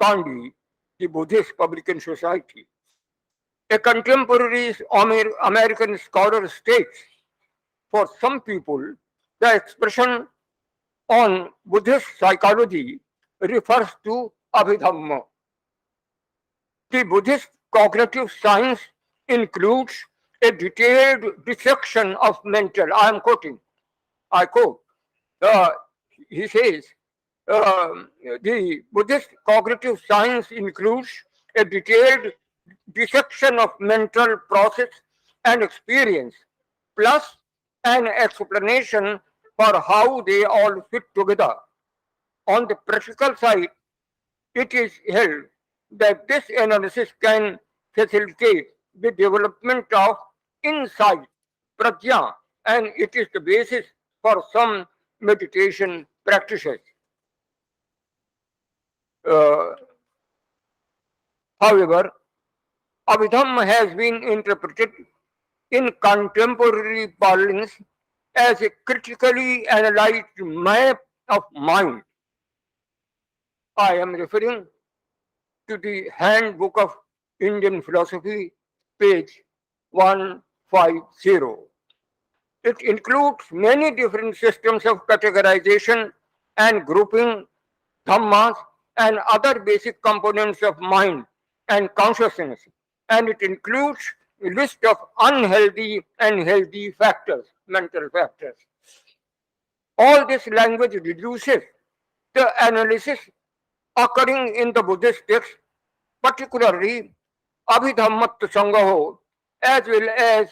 Speaker 8: Kandy, the Buddhist Publication Society. A contemporary American scholar states, for some people, the expression on Buddhist psychology refers to Abhidhamma. The Buddhist cognitive science includes a detailed dissection of mental. I am quoting. I quote. He says, the Buddhist cognitive science includes a detailed dissection of mental process and experience, plus an explanation for how they all fit together. On the practical side, it is held that this analysis can facilitate the development of insight, prajna, and it is the basis for some meditation practices. However, Abhidhamma has been interpreted in contemporary parlance as a critically analyzed map of mind. I am referring to the Handbook of Indian Philosophy, page 150. It includes many different systems of categorization and grouping, dhammas, and other basic components of mind and consciousness. And it includes a list of unhealthy and healthy factors, mental factors. All this language reduces the analysis occurring in the Buddhist text, particularly Abhidhammatthasan gaha, as well as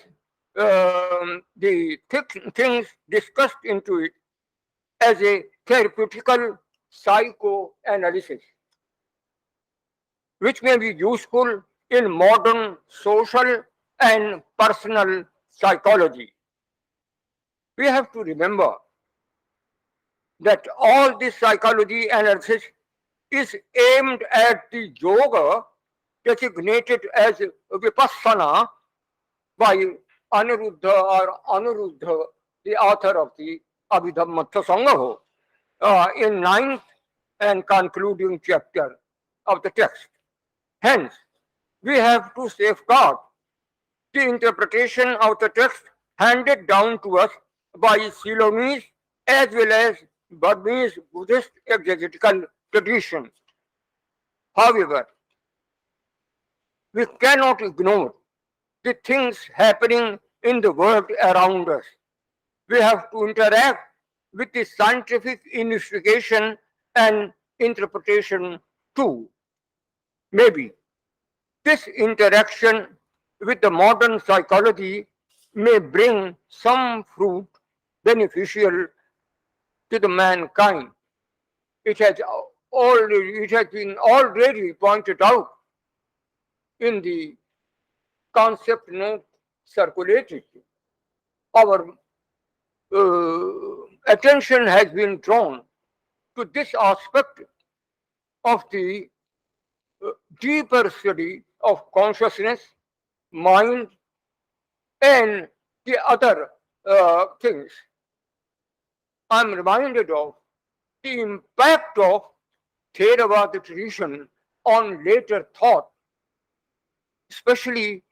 Speaker 8: the things discussed into it as a therapeutical psychoanalysis, which may be useful in modern social and personal psychology. We have to remember that all this psychology analysis is aimed at the yoga designated as vipassana by Anuruddha, the author of the Abhidhammatthasan gaha, in ninth and concluding chapter of the text. Hence, we have to safeguard the interpretation of the text handed down to us by Ceylonese as well as Burmese Buddhist exegetical tradition. However, we cannot ignore the things happening in the world around us. We have to interact with the scientific investigation and interpretation too. Maybe this interaction with the modern psychology may bring some fruit beneficial to the mankind. It has been already pointed out in the concept note circulated. Our attention has been drawn to this aspect of the deeper study of consciousness, mind, and the other things. I'm reminded of the impact of Theravada tradition on later thought, especially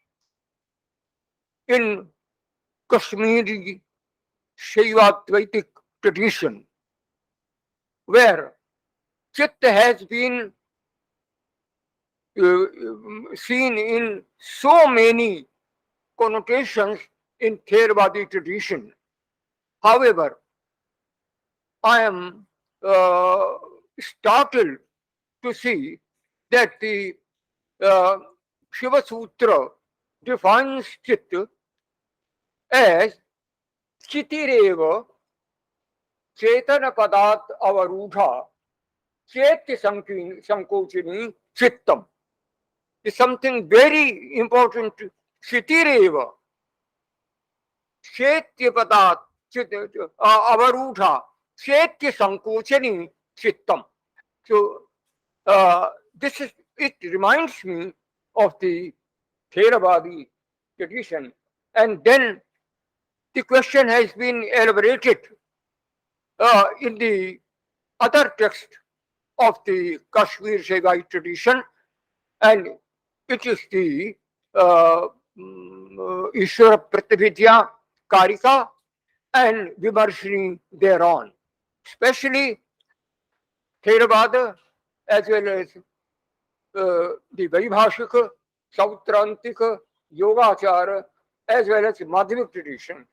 Speaker 8: in Kashmiri Shaiva-Advaitic tradition, where Chitta has been seen in so many connotations in Theravada tradition. However, I am startled to see that the Shiva Sutra defines Chitta as Chitireva Chetana Padat Avarudha Chetya Sankochini Chittam. Is something very important. Chitireva Chetya Padat Avarudha Chetya Sankochini Chittam. So it reminds me of the Theravada tradition. And then the question has been elaborated in the other text of the Kashmir Shaivite tradition, and it is the Ishvara Pratibhidya Karika and Vimarshini thereon, especially Theravada as well as the Vaibhashika, Sautrantika, Yogachara, as well as Madhyamik tradition.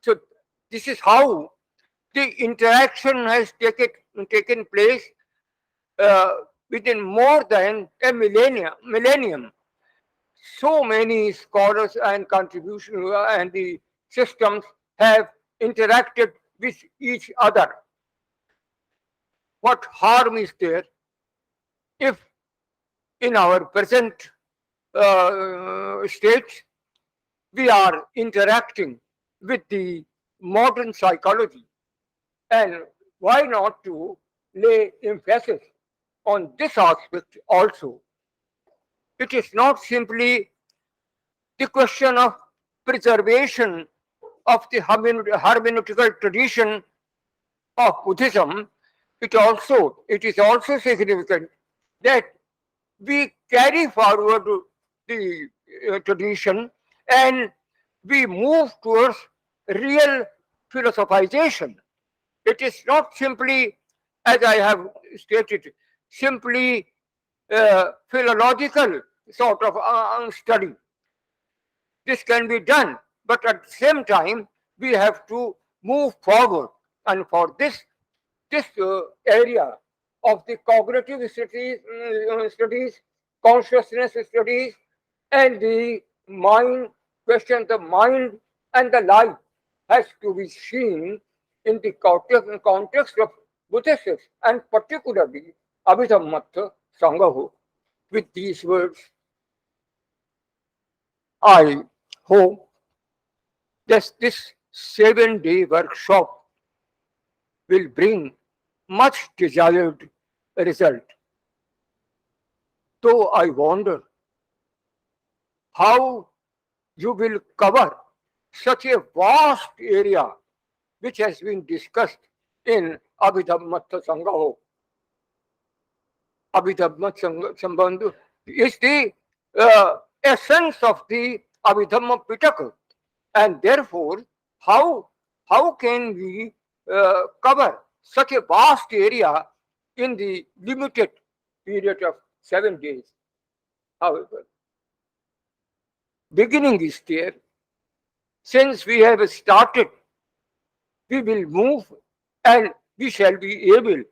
Speaker 8: So this is how the interaction has taken place within more than a millennium. So many scholars and contributions and the systems have interacted with each other. What harm is there if in our present state we are interacting with the modern psychology? And why not to lay emphasis on this aspect also? It is not simply the question of preservation of the hermeneutical tradition of Buddhism, it is also significant that we carry forward the tradition and we move towards real philosophization. It is not simply, as I have stated, simply philological sort of study. This can be done, but at the same time, we have to move forward. And for this area of the cognitive studies, consciousness studies, and the mind question, the mind and the life has to be seen in the context of Buddhists and particularly Abhidhammatthasan gaha. With these words, I hope that this 7-day workshop will bring much desired result. Though I wonder how you will cover such a vast area which has been discussed in Abhidhammatthasan gaha. Abhidhammatthasan gaha is the essence of the Abhidhamma Pitaka, and therefore, how can we cover such a vast area in the limited period of 7 days? However, beginning is there. Since we have started, we will move and we shall be able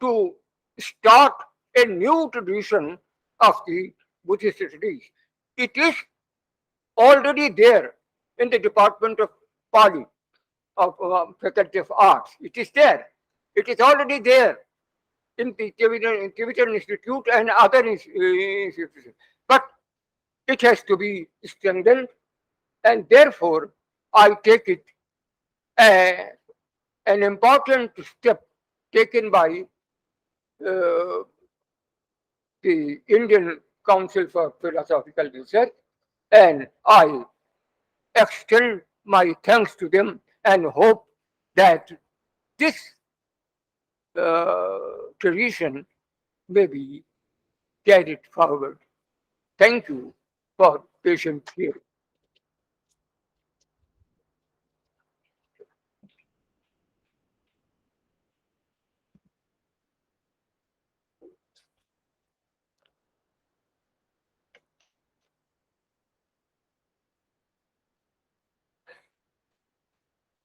Speaker 8: to start a new tradition of the Buddhist studies. It is already there in the Department of Pali, of Faculty of Arts. It is there. It is already there in the Tibetan Institute and other institutions. But it has to be strengthened, and therefore I take it an important step taken by the Indian Council for Philosophical Research, and I extend my thanks to them and hope that this tradition may be carried forward. Thank you for patient hearing.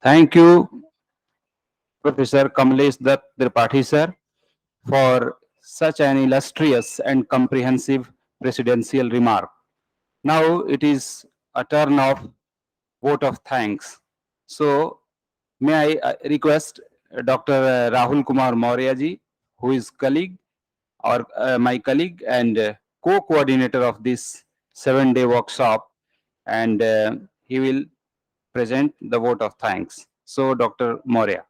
Speaker 1: Thank you, Professor Kamlesh Dutt Tripathi sir, for such an illustrious and comprehensive presidential remark. Now it is a turn of vote of thanks. So may I request Dr. Rahul Kumar Maurya ji, who is colleague or my colleague and co-coordinator of this 7-day workshop, and he will present the vote of thanks. So Dr. Maurya.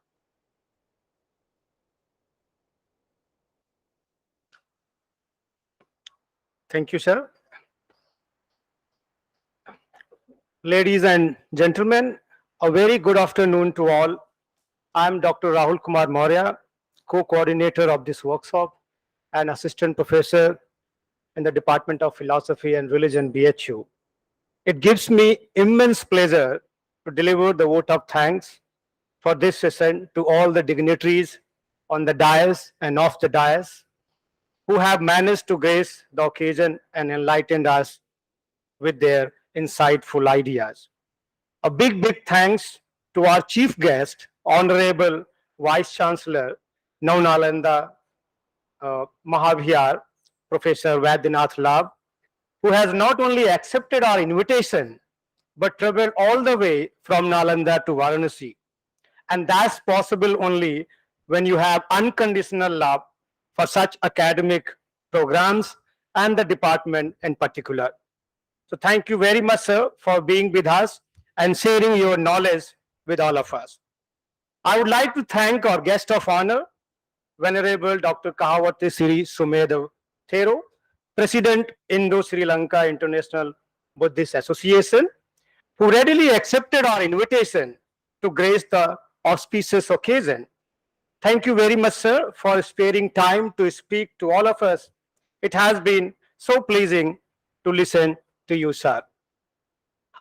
Speaker 9: Thank you, sir. Ladies and gentlemen, a very good afternoon to all. I am Dr. Rahul Kumar Maurya, co-coordinator of this workshop and assistant professor in the Department of Philosophy and Religion, BHU. It gives me immense pleasure to deliver the vote of thanks for this session to all the dignitaries on the dais and off the dais who have managed to grace the occasion and enlightened us with their insightful ideas. A big thanks to our chief guest, Honorable Vice Chancellor, Now Nalanda Mahavihar, Professor Vaidyanath Lab, who has not only accepted our invitation, but traveled all the way from Nalanda to Varanasi. And that's possible only when you have unconditional love for such academic programs and the department in particular. So thank you very much, sir, for being with us and sharing your knowledge with all of us. I would like to thank our guest of honor, Venerable Dr. Kahawati Sri Sumedha Thero, President, Indo-Sri Lanka International Buddhist Association, who readily accepted our invitation to grace the auspicious occasion. Thank you very much, sir, for sparing time to speak to all of us. It has been so pleasing to listen to you, sir.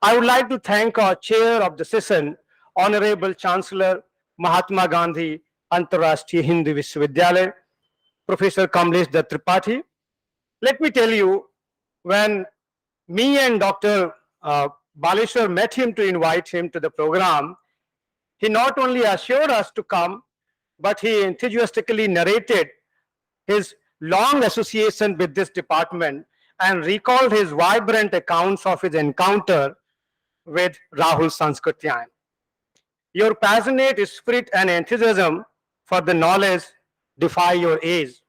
Speaker 9: I would like to thank our chair of the session, Honorable Chancellor Mahatma Gandhi Antarashtriya Hindi Vishwavidyalaya, Professor Kamlesh Dutt Tripathi. Let me tell you, when me and Dr. Baleshwar met him to invite him to the program, he not only assured us to come, but he enthusiastically narrated his long association with this department and recalled his vibrant accounts of his encounter with Rahul Sanskrityan. Your passionate spirit and enthusiasm for the knowledge defy your age.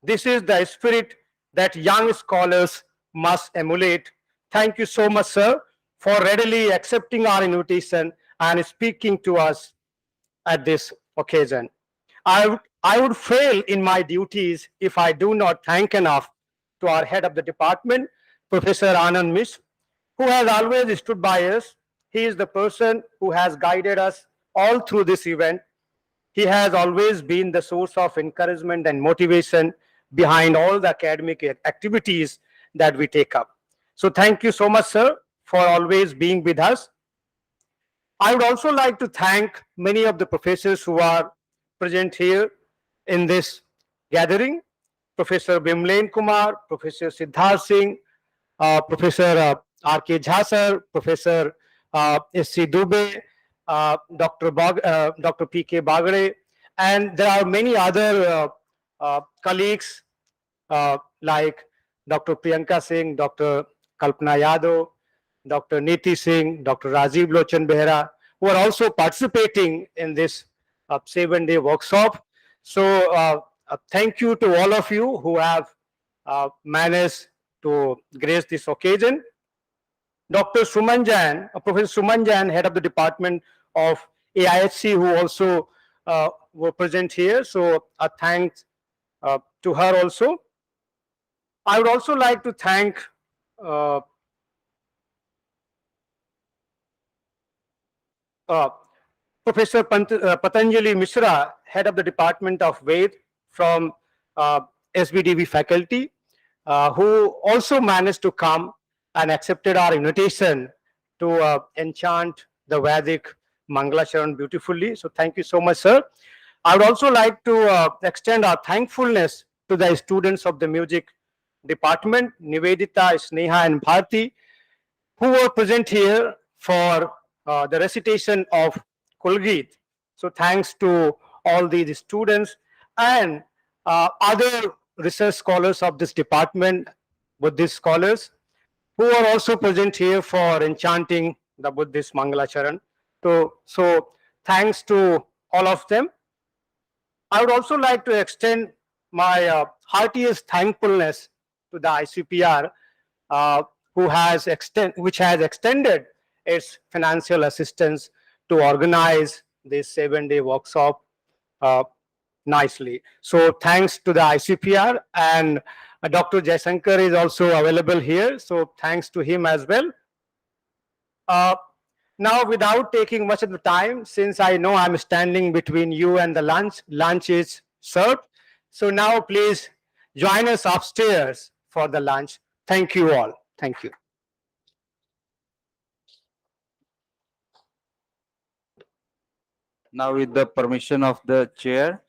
Speaker 9: This is the spirit that young scholars must emulate. Thank you so much, sir, for readily accepting our invitation and speaking to us at this occasion. I would fail in my duties if I do not thank enough to our head of the department, Professor Anand Mishra, who has always stood by us. He is the person who has guided us all through this event. He has always been the source of encouragement and motivation behind all the academic activities that we take up. So thank you so much, sir, for always being with us. I would also like to thank many of the professors who are present here in this gathering. Professor Bimlen Kumar, Professor Siddharth Singh, Professor R.K. Jha sir, Professor S.C. Dubey, Dr. P.K. Bagre, and there are many other colleagues like Dr. Priyanka Singh, Dr. Kalpana Yadav, Dr. Niti Singh, Dr. Rajiv Lochan Behra, who are also participating in this 7-day workshop. So thank you to all of you who have managed to grace this occasion. Dr. Suman Jain, Professor Suman Jain, head of the Department of AIHC, who also were present here. So thanks to her also. I would also like to thank Professor Patanjali Mishra, head of the Department of Ved from SBDV faculty, who also managed to come and accepted our invitation to enchant the Vedic Mangalacharan beautifully. So thank you so much, sir. I would also like to extend our thankfulness to the students of the music department, Nivedita, Sneha, and Bharti, who were present here for the recitation of Kulgeet. So thanks to all these students and other research scholars of this department, Buddhist scholars, who are also present here for enchanting the Buddhist Mangalacharan. So thanks to all of them. I would also like to extend my heartiest thankfulness to the ICPR, which has extended its financial assistance to organize this 7-day workshop nicely. So thanks to the ICPR, and Dr. Jaisankar is also available here. So thanks to him as well. Now, without taking much of the time, since I know I'm standing between you and the lunch is served. So now please join us upstairs for the lunch. Thank you all. Thank you.
Speaker 1: Now, with the permission of the chair,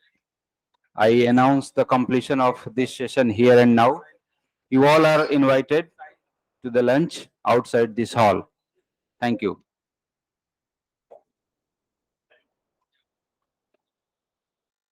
Speaker 1: I announce the completion of this session here and now. You all are invited to the lunch outside this hall. Thank you.